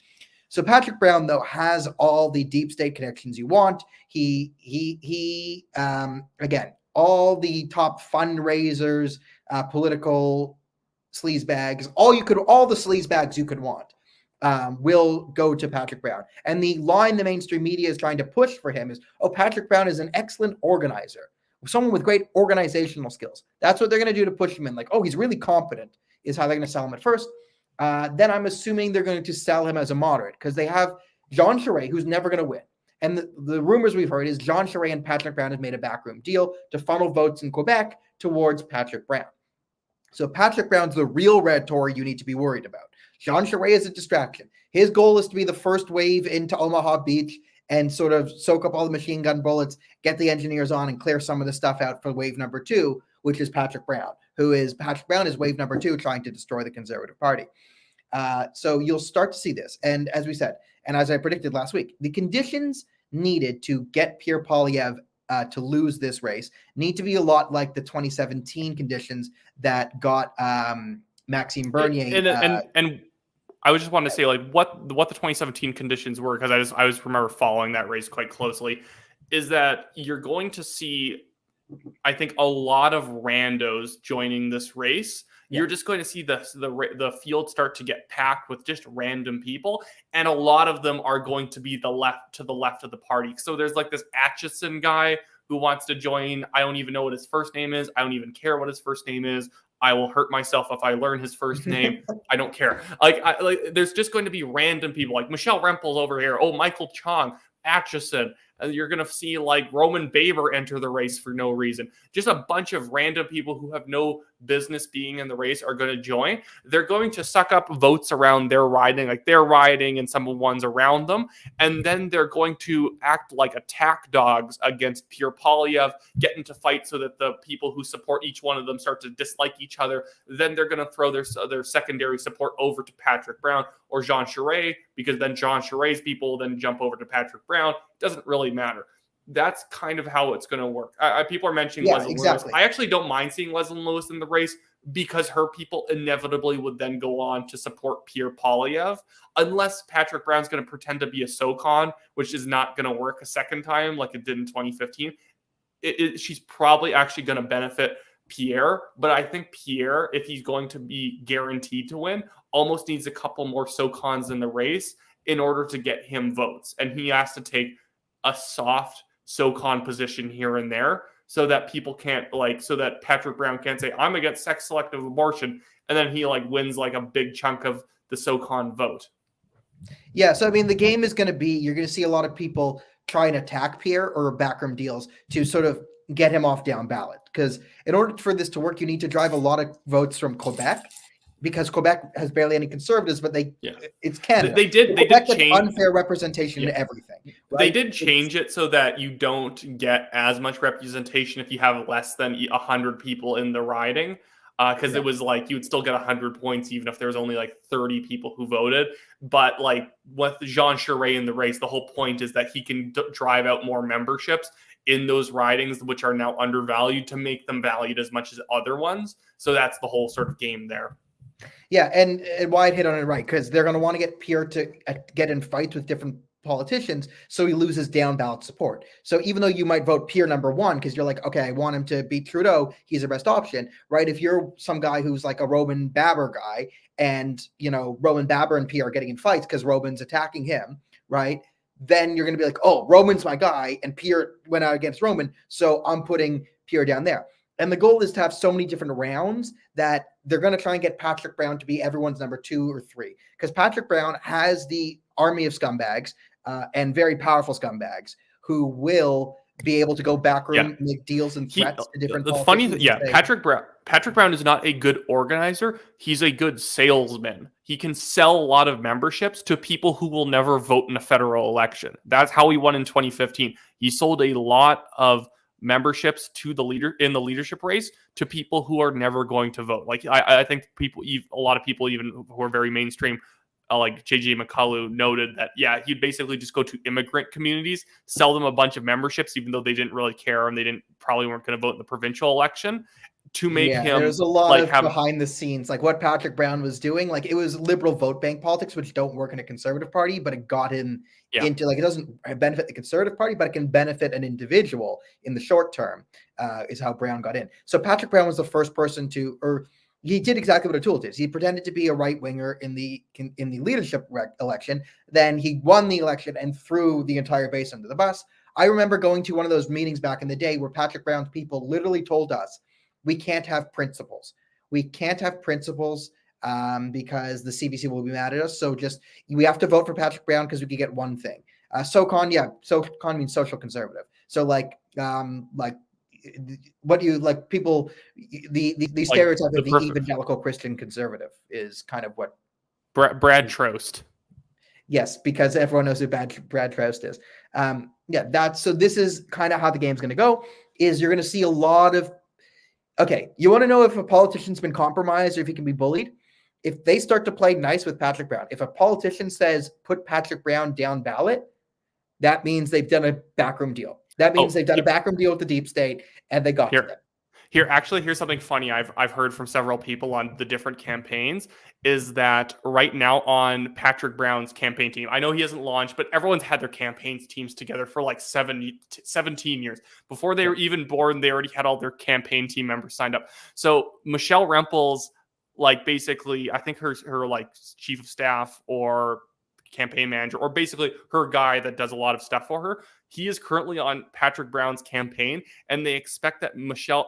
So Patrick Brown, though, has all the deep state connections you want. He again, all the top fundraisers, political sleazebags, all the sleazebags you could want will go to Patrick Brown. And the line the mainstream media is trying to push for him is, oh, Patrick Brown is an excellent organizer. Someone with great organizational skills. That's what they're going to do to push him in. Like, oh, he's really competent is how they're going to sell him at first. Then I'm assuming they're going to sell him as a moderate because they have Jean Charest, who's never going to win. And the rumors we've heard is Jean Charest and Patrick Brown have made a backroom deal to funnel votes in Quebec towards Patrick Brown. So Patrick Brown's the real red Tory you need to be worried about. Jean Charest is a distraction. His goal is to be the first wave into Omaha Beach and sort of soak up all the machine gun bullets, get the engineers on and clear some of the stuff out for wave number 2, which is Patrick Brown, Patrick Brown is wave number 2 trying to destroy the Conservative Party. So you'll start to see this. And as we said, and as I predicted last week, the conditions needed to get Pierre Poilievre to lose this race need to be a lot like the 2017 conditions that got Maxime Bernier. And I would just want to say like what the 2017 conditions were, because I just remember following that race quite closely, is that you're going to see I think a lot of randos joining this race. Yeah. You're just going to see the field start to get packed with just random people, and a lot of them are going to be the left of the party. So there's like this Atchison guy who wants to join. I don't even know what his first name is. I don't even care what his first name is. I will hurt myself if I learn his first name. I don't care. There's just going to be random people like Michelle Rempel's over here. Oh, Michael Chong, Atchison. You're going to see like Roman Baber enter the race for no reason. Just a bunch of random people who have no business being in the race are going to join. They're going to suck up votes around their riding, like their riding and some of the ones around them. And then they're going to act like attack dogs against Pierre Polyev, get into fights so that the people who support each one of them start to dislike each other. Then they're going to throw their secondary support over to Patrick Brown or Jean Charest, because then Jean Charest's people then jump over to Patrick Brown. It doesn't really matter. That's kind of how it's going to work. People are mentioning Leslie Lewis. I actually don't mind seeing Leslie Lewis in the race because her people inevitably would then go on to support Pierre Polyev, unless Patrick Brown's going to pretend to be a SoCon, which is not going to work a second time like it did in 2015. She's probably actually going to benefit Pierre, but I think Pierre, if he's going to be guaranteed to win, almost needs a couple more SoCons in the race in order to get him votes. And he has to take a soft SoCon position here and there so that people can't so that Patrick Brown can't say, I'm against sex selective abortion. And then he wins a big chunk of the SoCon vote. Yeah. So, I mean, the game is going to be, you're going to see a lot of people try and attack Pierre or backroom deals to sort of get him off down ballot. Because in order for this to work, you need to drive a lot of votes from Quebec, because Quebec has barely any conservatives, but it's Canada. They did change unfair representation in everything. Right? They did change it so that you don't get as much representation if you have less than 100 people in the riding. Because it was you would still get 100 points even if there was only 30 people who voted. But with Jean Charest in the race, the whole point is that he can drive out more memberships in those ridings, which are now undervalued, to make them valued as much as other ones. So that's the whole sort of game there. Yeah, and Wyatt hit on it right, because they're going to want to get Pierre to get in fights with different politicians, so he loses down ballot support. So even though you might vote Pierre number one because you're like, okay, I want him to beat Trudeau, he's the best option, right? If you're some guy who's like a Roman Baber guy, and Roman Baber and Pierre are getting in fights because Roman's attacking him, right? Then you're going to be like, oh, Roman's my guy, and Pierre went out against Roman, so I'm putting Pierre down there. And the goal is to have so many different rounds that they're going to try and get Patrick Brown to be everyone's number 2 or 3. Because Patrick Brown has the army of scumbags and very powerful scumbags who will be able to go backroom, make deals and threats to different politicians. Patrick Brown is not a good organizer. He's a good salesman. He can sell a lot of memberships to people who will never vote in a federal election. That's how he won in 2015. He sold a lot of memberships to the leader in the leadership race to people who are never going to vote. I think a lot of people even who are very mainstream, like JJ McCullough, noted that he'd basically just go to immigrant communities, sell them a bunch of memberships, even though they didn't really care and they probably weren't going to vote in the provincial election, to make him. There's a lot of behind the scenes, what Patrick Brown was doing. It was liberal vote bank politics, which don't work in a conservative party, but it got him into it doesn't benefit the conservative party, but it can benefit an individual in the short term, is how Brown got in. So Patrick Brown was the first person he did exactly what O'Toole did. He pretended to be a right winger in the leadership election. Then he won the election and threw the entire base under the bus. I remember going to one of those meetings back in the day where Patrick Brown's people literally told us, we can't have principles. We can't have principles because the CBC will be mad at us. So we have to vote for Patrick Brown because we could get one thing. SoCon means social conservative. So what do you people, the stereotype of the evangelical Christian conservative is kind of what Brad Trost. Yes, because everyone knows who Brad Trost is. So this is kind of how the game's going to go. Is you're going to see a lot of. Okay, you want to know if a politician's been compromised or if he can be bullied? If they start to play nice with Patrick Brown, if a politician says put Patrick Brown down ballot, that means they've done a backroom deal. That means they've done a backroom deal with the deep state and they got to them. Here's something funny I've heard from several people on the different campaigns is that right now on Patrick Brown's campaign team, I know he hasn't launched, but everyone's had their campaigns teams together for like 17 years. Before they were even born, they already had all their campaign team members signed up. So Michelle Rempel's like basically, I think her like chief of staff or campaign manager, or basically her guy that does a lot of stuff for her. He is currently on Patrick Brown's campaign, and they expect that Michelle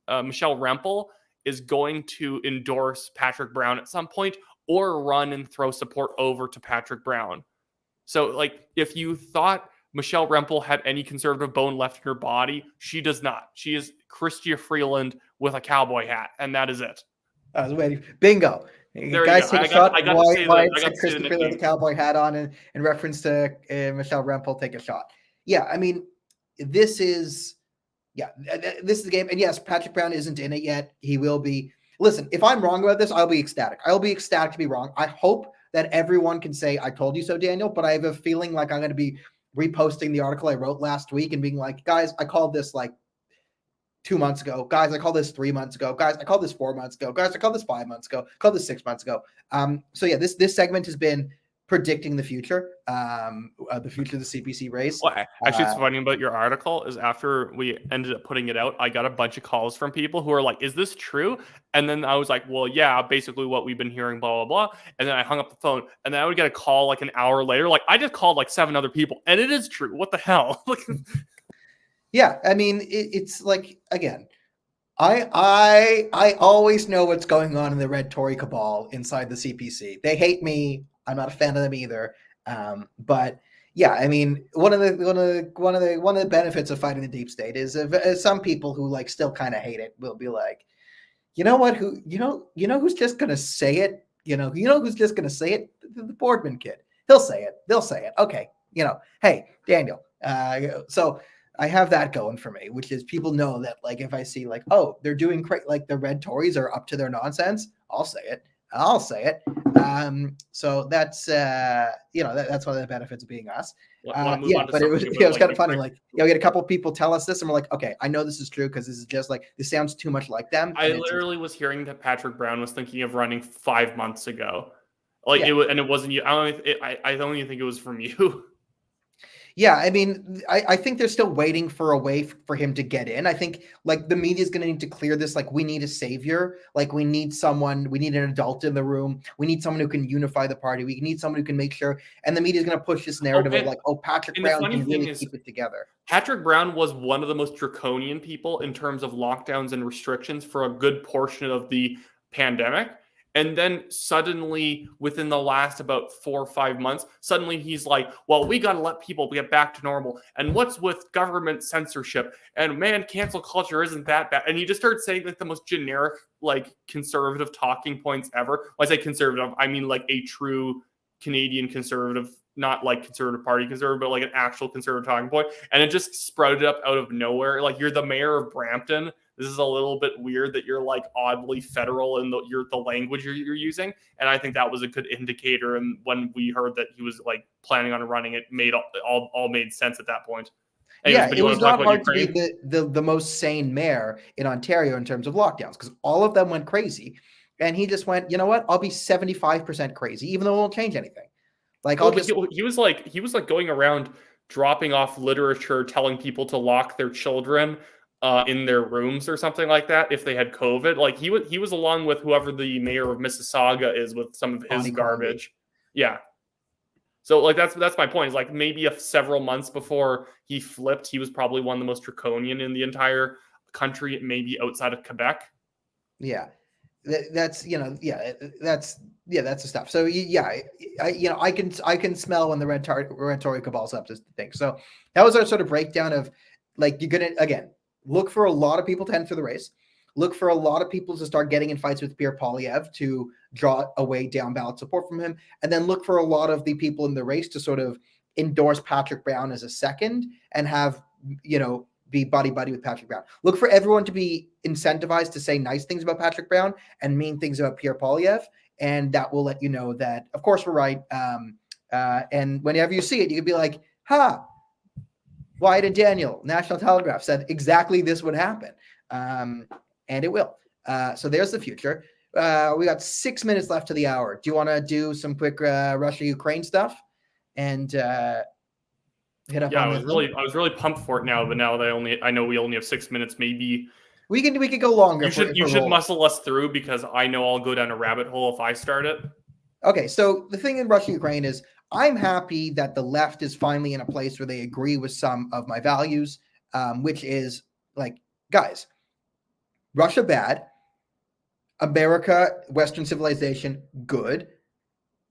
Rempel is going to endorse Patrick Brown at some point, or run and throw support over to Patrick Brown. So, like, if you thought Michelle Rempel had any conservative bone left in her body, she does not. She is Chrystia Freeland with a cowboy hat, and that is it. I was waiting. Bingo. There Guys, you go. take a shot. Why Christopher with the cowboy hat on in reference to Michelle Rempel? Take a shot. Yeah, I mean, this is the game. And yes, Patrick Brown isn't in it yet. He will be. Listen, if I'm wrong about this, I'll be ecstatic. I'll be ecstatic to be wrong. I hope that everyone can say, I told you so, Daniel, but I have a feeling like I'm going to be reposting the article I wrote last week and being like, guys, I called this like 2 months ago. Guys, I called this 3 months ago. Guys, I called this 4 months ago. Guys, I called this 5 months ago. I called this 6 months ago. So yeah, this segment has been predicting the future of the CPC race. Well, actually, it's funny about your article is after we ended up putting it out, I got a bunch of calls from people who are like, is this true? And then I was like, well, yeah, basically what we've been hearing, blah, blah, blah. And then I hung up the phone, and then I would get a call like an hour later. Like, I just called like 7 other people, and it is true. What the hell? Yeah, I mean, it's like, again, I always know what's going on in the Red Tory cabal inside the CPC. They hate me. I'm not a fan of them either. But yeah, I mean, one of the benefits of fighting the deep state is some people who like still kind of hate it will be like, you know what? Who's just gonna say it? Who's just gonna say it? The Bordman kid. He'll say it. They'll say it. Okay. Hey, Daniel. So I have that going for me, which is people know that like if I see like, oh, they're doing great, like the Red Tories are up to their nonsense, I'll say it. So that's that's one of the benefits of being us. But it was kind of funny. Like, we had a couple of people tell us this, and we're like, okay, I know this is true because this is just like this sounds too much like them. I literally was hearing that Patrick Brown was thinking of running 5 months ago, like it was, and it wasn't you. I don't even think it was from you. Yeah, I mean, I think they're still waiting for a way for him to get in. I think like the media is going to need to clear this. Like, we need a savior. Like, we need an adult in the room. We need someone who can unify the party. We need someone who can make sure. And the media is going to push this narrative of like, oh, Patrick Brown can really keep it together. Patrick Brown was one of the most draconian people in terms of lockdowns and restrictions for a good portion of the pandemic. And then suddenly, within the last about 4 or 5 months, suddenly he's like, well, we got to let people get back to normal. And what's with government censorship? And man, cancel culture isn't that bad. And he just started saying like the most generic, like conservative talking points ever. When I say conservative, I mean like a true Canadian conservative, not like conservative party conservative, but like an actual conservative talking point. And it just sprouted up out of nowhere. Like, you're the mayor of Brampton. This is a little bit weird that you're like oddly federal in the language you're using. And I think that was a good indicator. And when we heard that he was like planning on running, it made all made sense at that point. Anyways, yeah, it was not hard to be the most sane mayor in Ontario in terms of lockdowns, because all of them went crazy. And he just went, you know what? I'll be 75% crazy, even though it won't change anything. Like, he was like going around dropping off literature, telling people to lock their children in their rooms or something like that if they had COVID. Like, he was along with whoever the mayor of Mississauga is with some of his garbage. Yeah. So like that's my point. Is like maybe several months before he flipped, he was probably one of the most draconian in the entire country, maybe outside of Quebec. Yeah. That's the stuff. So yeah, I can smell when the red Tory cabal's up to things. So that was our sort of breakdown of like, you're gonna again look for a lot of people to enter the race. Look for a lot of people to start getting in fights with Pierre Poilievre to draw away down ballot support from him, and then look for a lot of the people in the race to sort of endorse Patrick Brown as a second and have be buddy with Patrick Brown. Look for everyone to be incentivized to say nice things about Patrick Brown and mean things about Pierre Poilievre, and that will let you know that, of course, we're right. And whenever you see it, you can be like, "Ha! Wyatt and Daniel, National Telegraph said exactly this would happen." and it will. So there's the future. We got 6 minutes left to the hour. Do you want to do some quick Russia-Ukraine stuff and hit up Yeah, on I this? was really pumped for it now, but now that I know we only have 6 minutes. Maybe We could go longer. You should muscle us through, because I know I'll go down a rabbit hole if I start it. Okay, so the thing in Russia-Ukraine is I'm happy that the left is finally in a place where they agree with some of my values, which is like, guys, Russia bad, America, Western civilization good,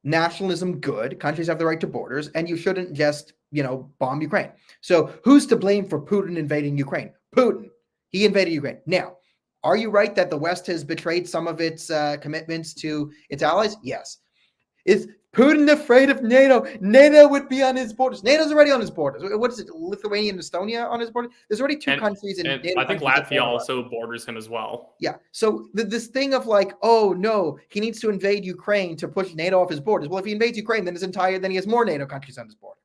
nationalism good, countries have the right to borders, and you shouldn't just, bomb Ukraine. So who's to blame for Putin invading Ukraine? Putin. He invaded Ukraine. Now, are you right that the West has betrayed some of its commitments to its allies? Yes. Is Putin afraid of NATO? NATO would be on his borders. NATO's already on his borders. What is it? Lithuania and Estonia on his border? There's already two countries in NATO. I think Latvia also borders him as well. Yeah. So this thing of like, oh no, he needs to invade Ukraine to push NATO off his borders. Well, if he invades Ukraine, then he has more NATO countries on his border.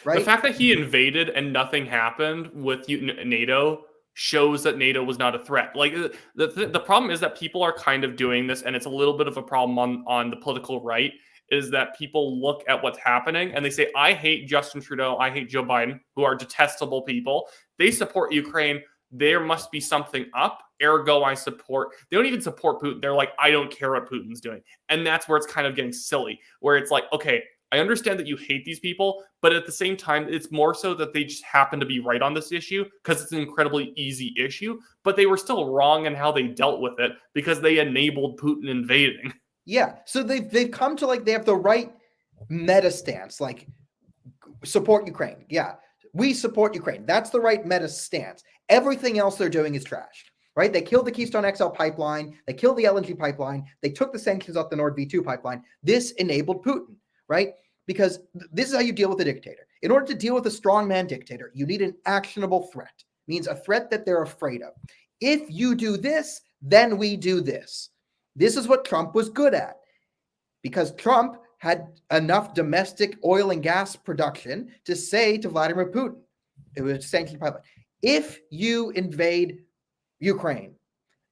Right. The fact that he invaded and nothing happened with NATO shows that NATO was not a threat. Like the problem is that people are kind of doing this, and it's a little bit of a problem on the political right, is that people look at what's happening and they say, I hate Justin Trudeau, I hate Joe Biden, who are detestable people. They support Ukraine. There must be something up. Ergo, I support. They don't even support Putin. They're like, I don't care what Putin's doing. And that's where it's kind of getting silly, where it's like, okay, I understand that you hate these people, but at the same time, it's more so that they just happen to be right on this issue because it's an incredibly easy issue, but they were still wrong in how they dealt with it because they enabled Putin invading. Yeah. So they've come to they have the right meta stance, like support Ukraine. Yeah. We support Ukraine. That's the right meta stance. Everything else they're doing is trash, right? They killed the Keystone XL pipeline. They killed the LNG pipeline. They took the sanctions off the Nord V2 pipeline. This enabled Putin, right? Because this is how you deal with a dictator. In order to deal with a strongman dictator, you need an actionable threat. Means a threat that they're afraid of. If you do this, then we do this. This is what Trump was good at, because Trump had enough domestic oil and gas production to say to Vladimir Putin, it was sanctioned pipeline, if you invade Ukraine,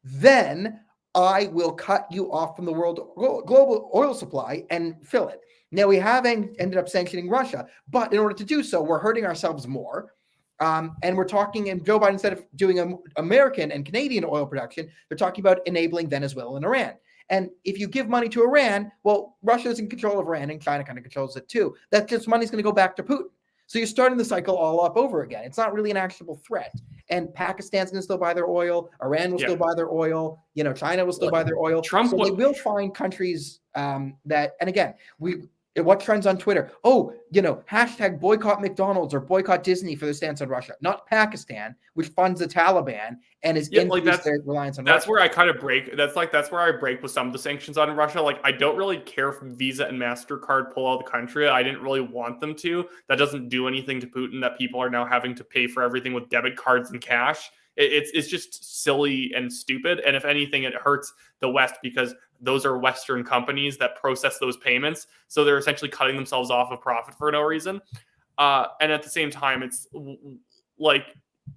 then I will cut you off from the world global oil supply and fill it. Now, we have ended up sanctioning Russia, but in order to do so, we're hurting ourselves more. And we're talking, and Joe Biden, instead of doing American and Canadian oil production, they're talking about enabling Venezuela and Iran. And if you give money to Iran, well, Russia's in control of Iran and China kind of controls it too. That just money's going to go back to Putin. So you're starting the cycle all up over again. It's not really an actionable threat. And Pakistan's going to still buy their oil. Iran will still buy their oil. China will still buy their oil. They will find countries that, and again, what trends on Twitter? Oh, hashtag boycott McDonald's or boycott Disney for their stance on Russia, not Pakistan, which funds the Taliban and is increased their reliance on Russia. That's where I kind of break. That's where I break with some of the sanctions on Russia. Like, I don't really care if Visa and MasterCard pull out of the country. I didn't really want them to. That doesn't do anything to Putin, that people are now having to pay for everything with debit cards and cash. It's just silly and stupid. And if anything, it hurts the West because those are Western companies that process those payments. So they're essentially cutting themselves off of profit for no reason. And at the same time, it's like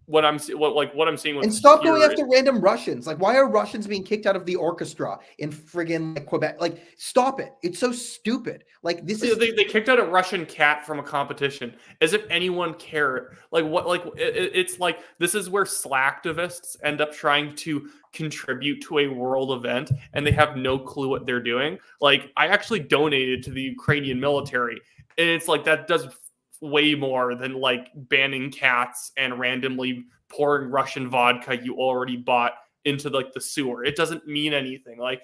what I'm seeing with, and stop going after random Russians. Like, why are Russians being kicked out of the orchestra in friggin' Quebec? Like, stop it. It's so stupid. Like, this is they kicked out a Russian cat from a competition as if anyone cared. Like, what? Like, it's like this is where slacktivists end up trying to contribute to a world event and they have no clue what they're doing. Like, I actually donated to the Ukrainian military, and it's like that does way more than like banning cats and randomly pouring Russian vodka you already bought into like the sewer. It doesn't mean anything. Like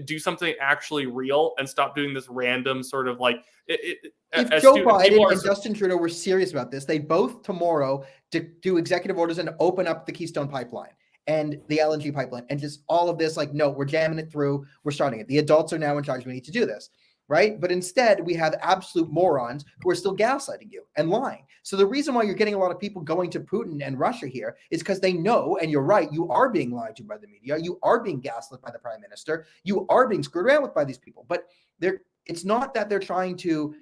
do something actually real and stop doing this random sort of like. If Joe Biden and Justin Trudeau were serious about this, they both tomorrow do executive orders and open up the Keystone pipeline and the LNG pipeline and just all of this. Like, no, we're jamming it through. We're starting it. The adults are now in charge. We need to do this. Right? But instead, we have absolute morons who are still gaslighting you and lying. So the reason why you're getting a lot of people going to Putin and Russia here is because they know, and you're right, you are being lied to by the media. You are being gaslit by the prime minister. You are being screwed around with by these people. But it's not that they're trying to,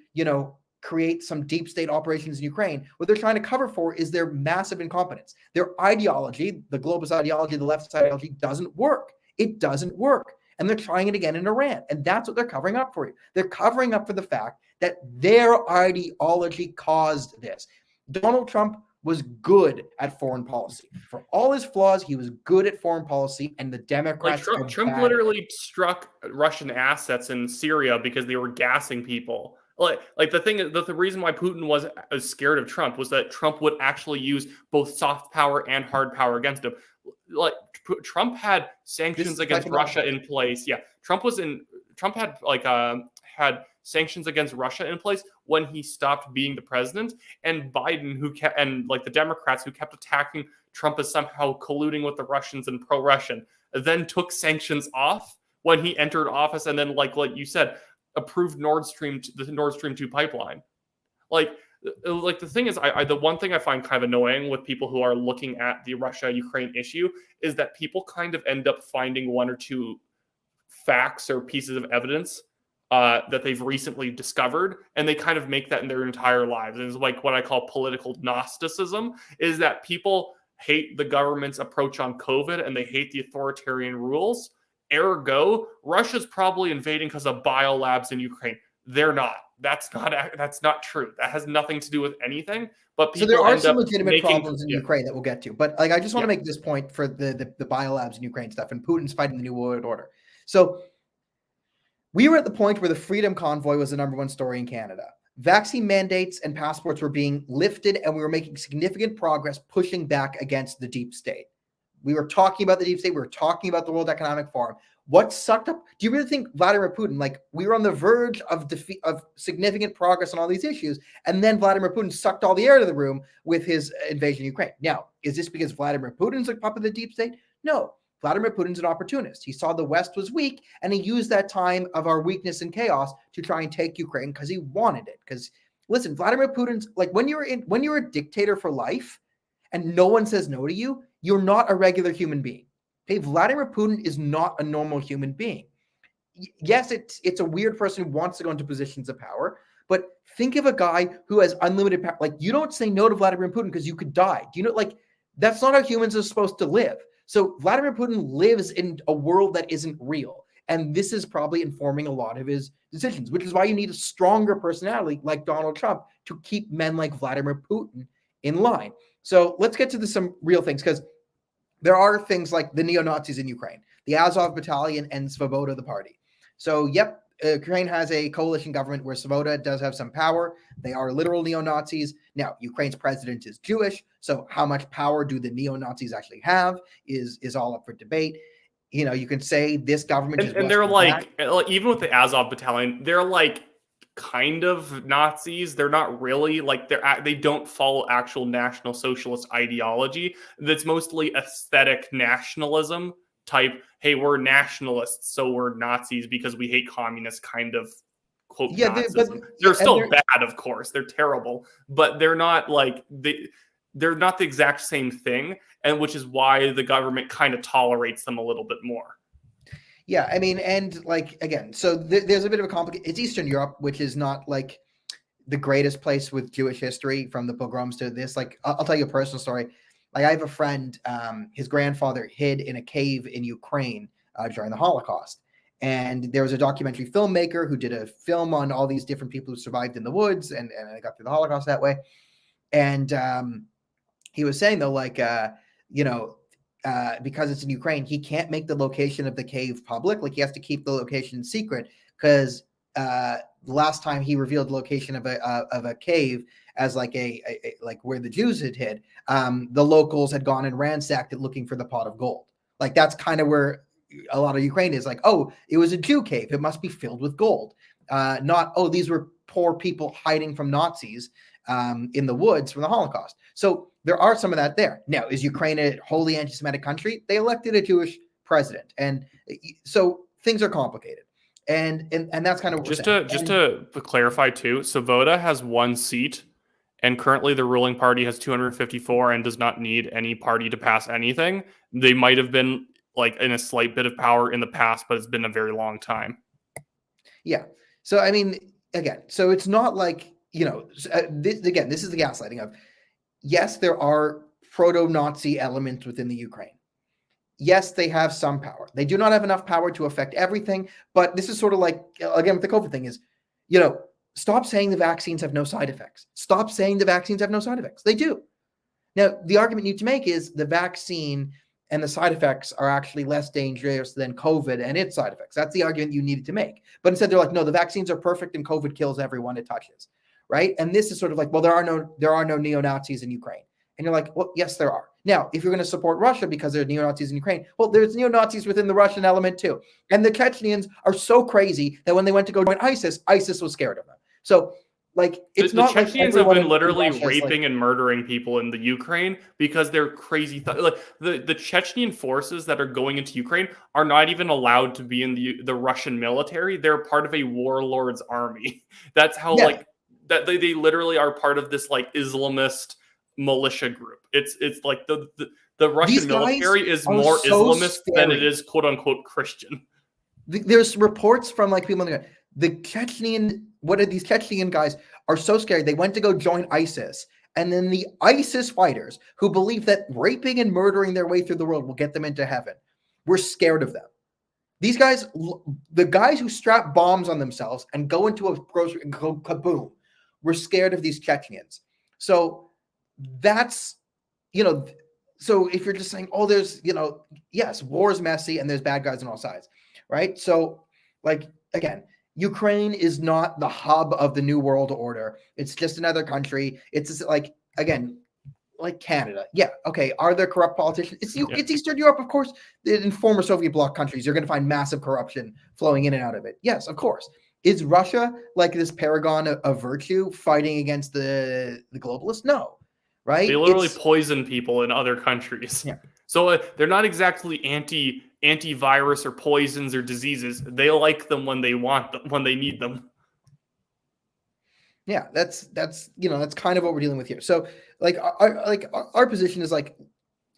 create some deep state operations in Ukraine. What they're trying to cover for is their massive incompetence. Their ideology, the globalist ideology, the leftist ideology, doesn't work. It doesn't work. And they're trying it again in Iran. And that's what they're covering up for you. They're covering up for the fact that their ideology caused this. Donald Trump was good at foreign policy. For all his flaws, he was good at foreign policy, and the Democrats Trump literally struck Russian assets in Syria because they were gassing people. Like the thing is, the reason why Putin was scared of Trump was that Trump would actually use both soft power and hard power against him. Like Trump had sanctions against Russia in place. Yeah, Trump had sanctions against Russia in place when he stopped being the president, and Biden the Democrats who kept attacking Trump as somehow colluding with the Russians and pro-Russian, then took sanctions off when he entered office, and then like you said, approved the Nord Stream 2 pipeline. Like the thing is, the one thing I find kind of annoying with people who are looking at the Russia-Ukraine issue is that people kind of end up finding one or two facts or pieces of evidence that they've recently discovered, and they kind of make that in their entire lives. It's like what I call political Gnosticism, is that people hate the government's approach on COVID and they hate the authoritarian rules. Ergo, Russia's probably invading because of biolabs in Ukraine. They're not. That's not true. That has nothing to do with anything. But people so there are some legitimate problems in Ukraine that we'll get to. But I just want to make this point for the biolabs in Ukraine stuff and Putin's fighting the New World Order. So we were at the point where the Freedom Convoy was the #1 story in Canada. Vaccine mandates and passports were being lifted, and we were making significant progress pushing back against the deep state. We were talking about the deep state. We were talking about the World Economic Forum. What sucked up? Do you really think Vladimir Putin, we were on the verge of significant progress on all these issues, and then Vladimir Putin sucked all the air out of the room with his invasion of Ukraine? Now, is this because Vladimir Putin's a puppet of the deep state? No. Vladimir Putin's an opportunist. He saw the West was weak, and he used that time of our weakness and chaos to try and take Ukraine because he wanted it. Because listen, Vladimir Putin's when you're a dictator for life, and no one says no to you, you're not a regular human being. Okay, Vladimir Putin is not a normal human being. Yes, it's a weird person who wants to go into positions of power, but think of a guy who has unlimited power. You don't say no to Vladimir Putin because you could die. Do you know? That's not how humans are supposed to live. So Vladimir Putin lives in a world that isn't real. And this is probably informing a lot of his decisions, which is why you need a stronger personality like Donald Trump to keep men like Vladimir Putin in line. So let's get to some real things, because there are things like the neo-Nazis in Ukraine, the Azov Battalion, and Svoboda, the party. So, Ukraine has a coalition government where Svoboda does have some power. They are literal neo-Nazis. Now, Ukraine's president is Jewish, so how much power do the neo-Nazis actually have is all up for debate. You can say this government is... And they're even with the Azov Battalion, they're kind of Nazis. They're not really they don't follow actual National Socialist ideology. That's mostly aesthetic nationalism type. Hey, we're nationalists, so we're Nazis because we hate communists kind of quote. They're still bad, of course. They're terrible, but they're not they're not the exact same thing, and which is why the government kind of tolerates them a little bit more. Yeah, I mean, and again, so there's a bit of a complicated... It's Eastern Europe, which is not the greatest place with Jewish history, from the pogroms to this. I'll tell you a personal story. I have a friend, his grandfather hid in a cave in Ukraine during the Holocaust. And there was a documentary filmmaker who did a film on all these different people who survived in the woods and got through the Holocaust that way. And he was saying, though, because it's in Ukraine, he can't make the location of the cave public. He has to keep the location secret, because the last time he revealed the location of a cave as where the Jews had hid, the locals had gone and ransacked it looking for the pot of gold. That's kind of where a lot of Ukraine is. Oh, it was a Jew cave. It must be filled with gold. Not, oh, these were poor people hiding from Nazis in the woods from the Holocaust. So there are some of that there. Now, is Ukraine a wholly anti-Semitic country? They elected a Jewish president. And so things are complicated. And that's kind of what just to clarify too, Svoboda has 1 seat, and currently the ruling party has 254 and does not need any party to pass anything. They might have been in a slight bit of power in the past, but it's been a very long time. Yeah. So I mean, again, so it's not this is the gaslighting of, yes, there are proto-Nazi elements within the Ukraine. Yes, they have some power. They do not have enough power to affect everything, but this is sort of like, again, with the COVID thing is, stop saying the vaccines have no side effects. Stop saying the vaccines have no side effects. They do. Now, the argument you need to make is the vaccine and the side effects are actually less dangerous than COVID and its side effects. That's the argument you needed to make. But instead, they're like, no, the vaccines are perfect and COVID kills everyone it touches, right? And this is sort of like, well, there are no neo-Nazis in Ukraine. And you're like, well, yes, there are. Now, if you're going to support Russia because there are neo-Nazis in Ukraine, well, there's neo-Nazis within the Russian element too. And the Chechens are so crazy that when they went to go join ISIS, ISIS was scared of them. So, like, it's the not like Chechens have been literally raping and murdering people in the Ukraine because they're crazy. Like the Chechen forces that are going into Ukraine are not even allowed to be in the Russian military. They're part of a warlord's army. That's how that they literally are part of this like Islamist militia group. It's like the Russian military is more so Islamist than it is quote unquote Christian. There's reports from like people these Chechen guys are so scared they went to go join ISIS, and then the ISIS fighters who believe that raping and murdering their way through the world will get them into heaven were scared of them. These guys, the guys who strap bombs on themselves and go into a grocery and go kaboom, were scared of these Chechens. So that's, so if you're just saying, oh, there's, yes, war is messy and there's bad guys on all sides, right? So, like, again, Ukraine is not the hub of the new world order. It's just another country. It's just like, again, like Canada. Yeah, okay. Are there corrupt politicians? It's Eastern Europe, of course. In former Soviet bloc countries, you're going to find massive corruption flowing in and out of it. Yes, of course. Is Russia like this paragon of virtue fighting against the globalists? No. Right? They literally poison people in other countries. Yeah. So they're not exactly antivirus or poisons or diseases. They like them when they want them, when they need them. Yeah, that's kind of what we're dealing with here. So our position is like,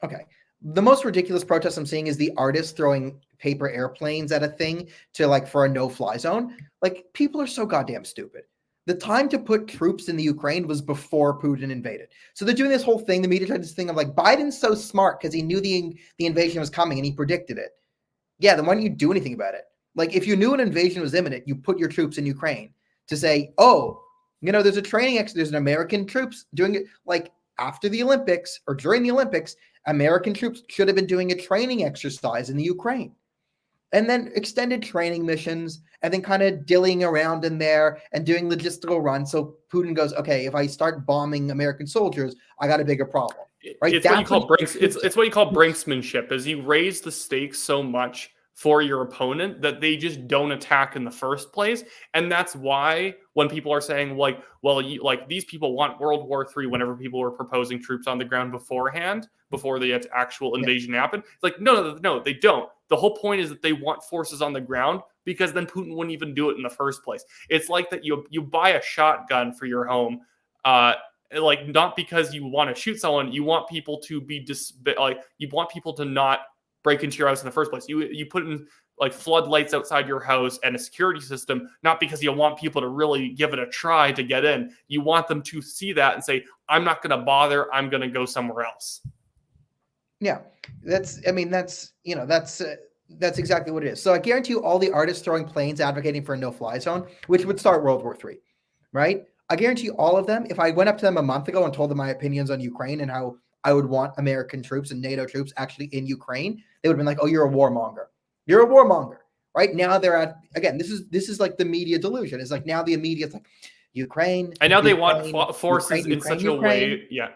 okay, the most ridiculous protest I'm seeing is the artists throwing paper airplanes at a thing for a no-fly zone. Like, people are so goddamn stupid. The time to put troops in the Ukraine was before Putin invaded. So they're doing this whole thing. The media tried this thing of like, Biden's so smart because he knew the invasion was coming and he predicted it. Yeah, then why don't you do anything about it? Like, if you knew an invasion was imminent, you put your troops in Ukraine to say, oh, there's a training there's an American troops doing it. Like, after the Olympics or during the Olympics, American troops should have been doing a training exercise in the Ukraine. And then extended training missions, and then kind of dilling around in there and doing logistical runs. So Putin goes, okay, if I start bombing American soldiers, I got a bigger problem. Right? It's what you call it's what you call brinksmanship, is you raise the stakes so much for your opponent that they just don't attack in the first place. And that's why when people are saying these people want World War III, whenever people were proposing troops on the ground beforehand, before the actual invasion happened, it's like, no, they don't. The whole point is that they want forces on the ground because then Putin wouldn't even do it in the first place. It's like that you buy a shotgun for your home, not because you want to shoot someone. You want people to be you want people to not break into your house in the first place. You put in like floodlights outside your house and a security system, not because you want people to really give it a try to get in. You want them to see that and say, I'm not going to bother. I'm going to go somewhere else. Yeah, that's exactly what it is. So I guarantee you all the artists throwing planes advocating for a no-fly zone, which would start World War III, right? I guarantee you all of them, if I went up to them a month ago and told them my opinions on Ukraine and how I would want American troops and NATO troops actually in Ukraine, they would have been like, oh, you're a warmonger. You're a warmonger. Right now they're at, again, this is like the media delusion. It's like now the media's like Ukraine. And now they want forces in such a way. Yeah.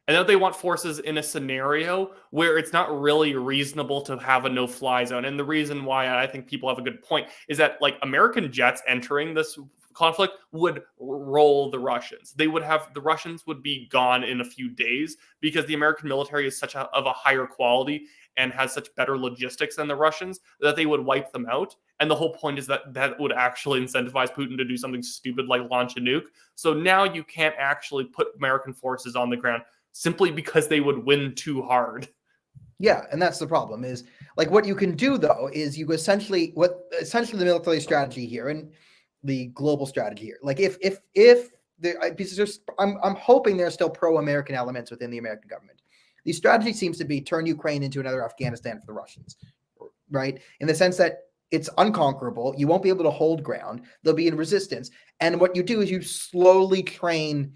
And now they want forces in a scenario where it's not really reasonable to have a no-fly zone. And the reason why I think people have a good point is that like American jets entering this conflict would roll the Russians. The Russians would be gone in a few days because the American military is of a higher quality and has such better logistics than the Russians that they would wipe them out. And the whole point is that would actually incentivize Putin to do something stupid like launch a nuke. So now you can't actually put American forces on the ground simply because they would win too hard. Yeah, and that's the problem is like what you can do though is you essentially the military strategy here and the global strategy here. Like if I'm hoping there's still pro-American elements within the American government. The strategy seems to be turn Ukraine into another Afghanistan for the Russians, right? In the sense that it's unconquerable. You won't be able to hold ground. They'll be in resistance. And what you do is you slowly train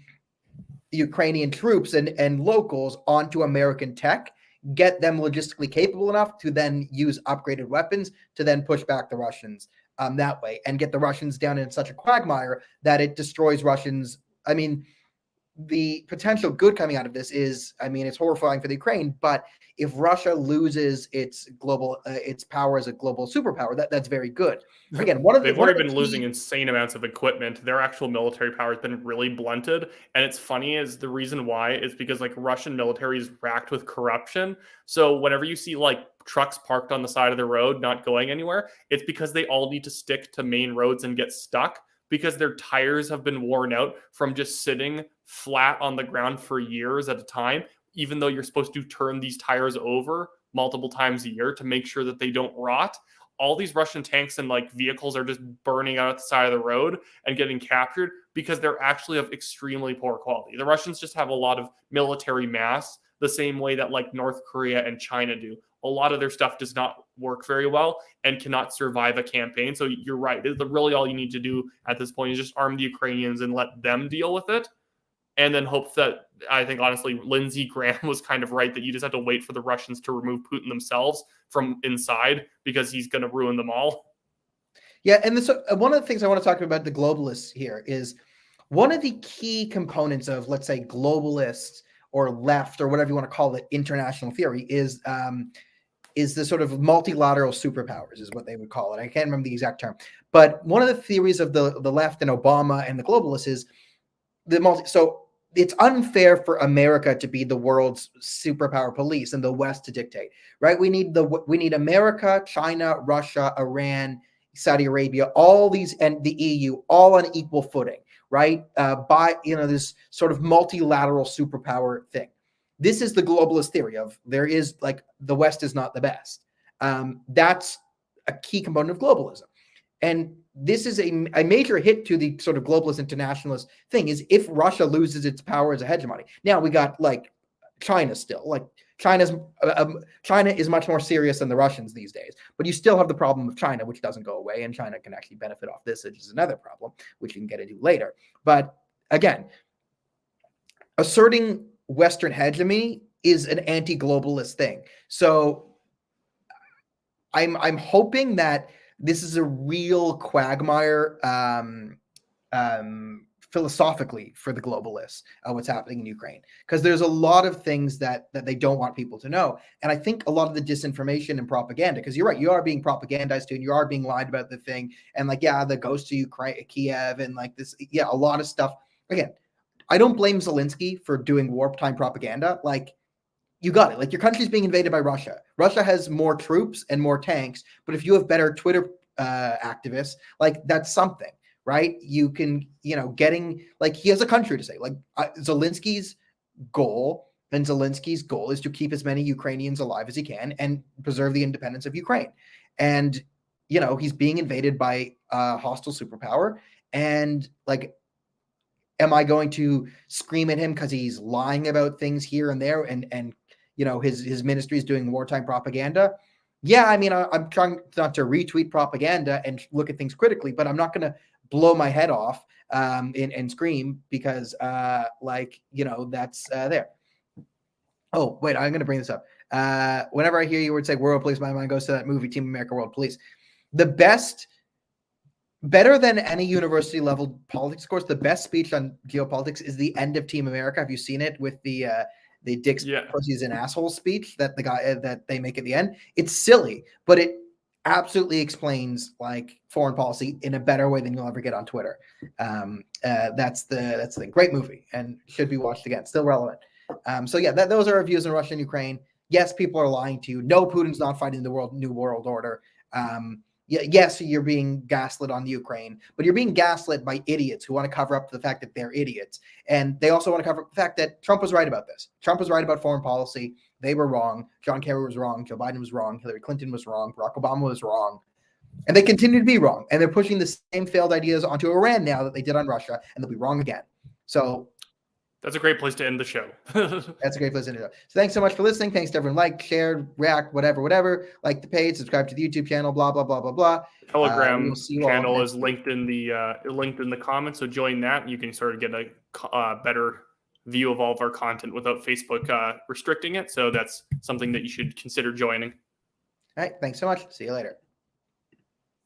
Ukrainian troops and locals onto American tech, get them logistically capable enough to then use upgraded weapons to then push back the Russians that way, and get the Russians down in such a quagmire that it destroys Russians. I mean, the potential good coming out of this is, I mean, it's horrifying for the Ukraine, but if Russia loses its power as a global superpower, that's very good. Again, they've already been losing insane amounts of equipment. Their actual military power has been really blunted. And it's funny is the reason why is because like Russian military is racked with corruption. So whenever you see like trucks parked on the side of the road, not going anywhere, it's because they all need to stick to main roads and get stuck because their tires have been worn out from just sitting flat on the ground for years at a time, even though you're supposed to turn these tires over multiple times a year to make sure that they don't rot. All these Russian tanks and like vehicles are just burning out at the side of the road and getting captured because they're actually of extremely poor quality. The Russians just have a lot of military mass, the same way that like North Korea and China do. A lot of their stuff does not work very well and cannot survive a campaign. So you're right. Really all you need to do at this point is just arm the Ukrainians and let them deal with it. And then hope that, I think, honestly, Lindsey Graham was kind of right that you just have to wait for the Russians to remove Putin themselves from inside because he's going to ruin them all. Yeah, and this one of the things I want to talk about the globalists here is one of the key components of, let's say, globalists or left or whatever you want to call it, international theory is the sort of multilateral superpowers is what they would call it. I can't remember the exact term. But one of the theories of the left and Obama and the globalists is so it's unfair for America to be the world's superpower police and the West to dictate, right? We need America, China, Russia, Iran, Saudi Arabia, all these, and the EU, all on equal footing, right? By this sort of multilateral superpower thing. This is the globalist theory of there is like the West is not the best. That's a key component of globalism. And this is a major hit to the sort of globalist internationalist thing is if Russia loses its power as a hegemony. Now we got like China still, like China is much more serious than the Russians these days, but you still have the problem of China, which doesn't go away, and China can actually benefit off this, which is another problem, which you can get into later. But again, asserting Western hegemony is an anti-globalist thing. So I'm hoping that this is a real quagmire philosophically for the globalists, what's happening in Ukraine, because there's a lot of things that they don't want people to know. And I think a lot of the disinformation and propaganda, because you're right, you are being propagandized to, and you are being lied about the thing. And like, yeah, that goes to Ukraine, Kiev, and like this, yeah, a lot of stuff. Again, I don't blame Zelensky for doing wartime propaganda. Like, you got it. Like, your country's being invaded by Russia. Russia has more troops and more tanks, but if you have better Twitter activists, like that's something, right? You can, getting like he has a country to say. Like Zelensky's goal is to keep as many Ukrainians alive as he can and preserve the independence of Ukraine. And he's being invaded by a hostile superpower, and like, am I going to scream at him because he's lying about things here and there, and his ministry is doing wartime propaganda? Yeah, I mean, I'm trying not to retweet propaganda and look at things critically, but I'm not going to blow my head off and scream because, that's there. Oh, wait, I'm going to bring this up. Whenever I hear you word say World Police, my mind goes to that movie, Team America World Police. Better than any university level politics course, the best speech on geopolitics is the end of Team America. Have you seen it with the Dick's pussies and assholes speech that the guy that they make at the end? It's silly, but it absolutely explains like foreign policy in a better way than you'll ever get on Twitter. That's the thing. Great movie and should be watched again. Still relevant. So yeah, those are our views on Russia and Ukraine. Yes, people are lying to you. No, Putin's not fighting the new world order. Yes, you're being gaslit on the Ukraine, but you're being gaslit by idiots who want to cover up the fact that they're idiots. And they also want to cover up the fact that Trump was right about this. Trump was right about foreign policy. They were wrong. John Kerry was wrong. Joe Biden was wrong. Hillary Clinton was wrong. Barack Obama was wrong. And they continue to be wrong. And they're pushing the same failed ideas onto Iran now that they did on Russia, and they'll be wrong again. So that's a great place to end the show. that's a great place to end it. So thanks so much for listening. Thanks to everyone like, shared, react, whatever. Like the page, subscribe to the YouTube channel, blah, blah, blah, blah, blah. Telegram We'll see you all channel next is linked in the comments, so join that. You can sort of get a better view of all of our content without Facebook restricting it. So that's something that you should consider joining. All right. Thanks so much. See you later.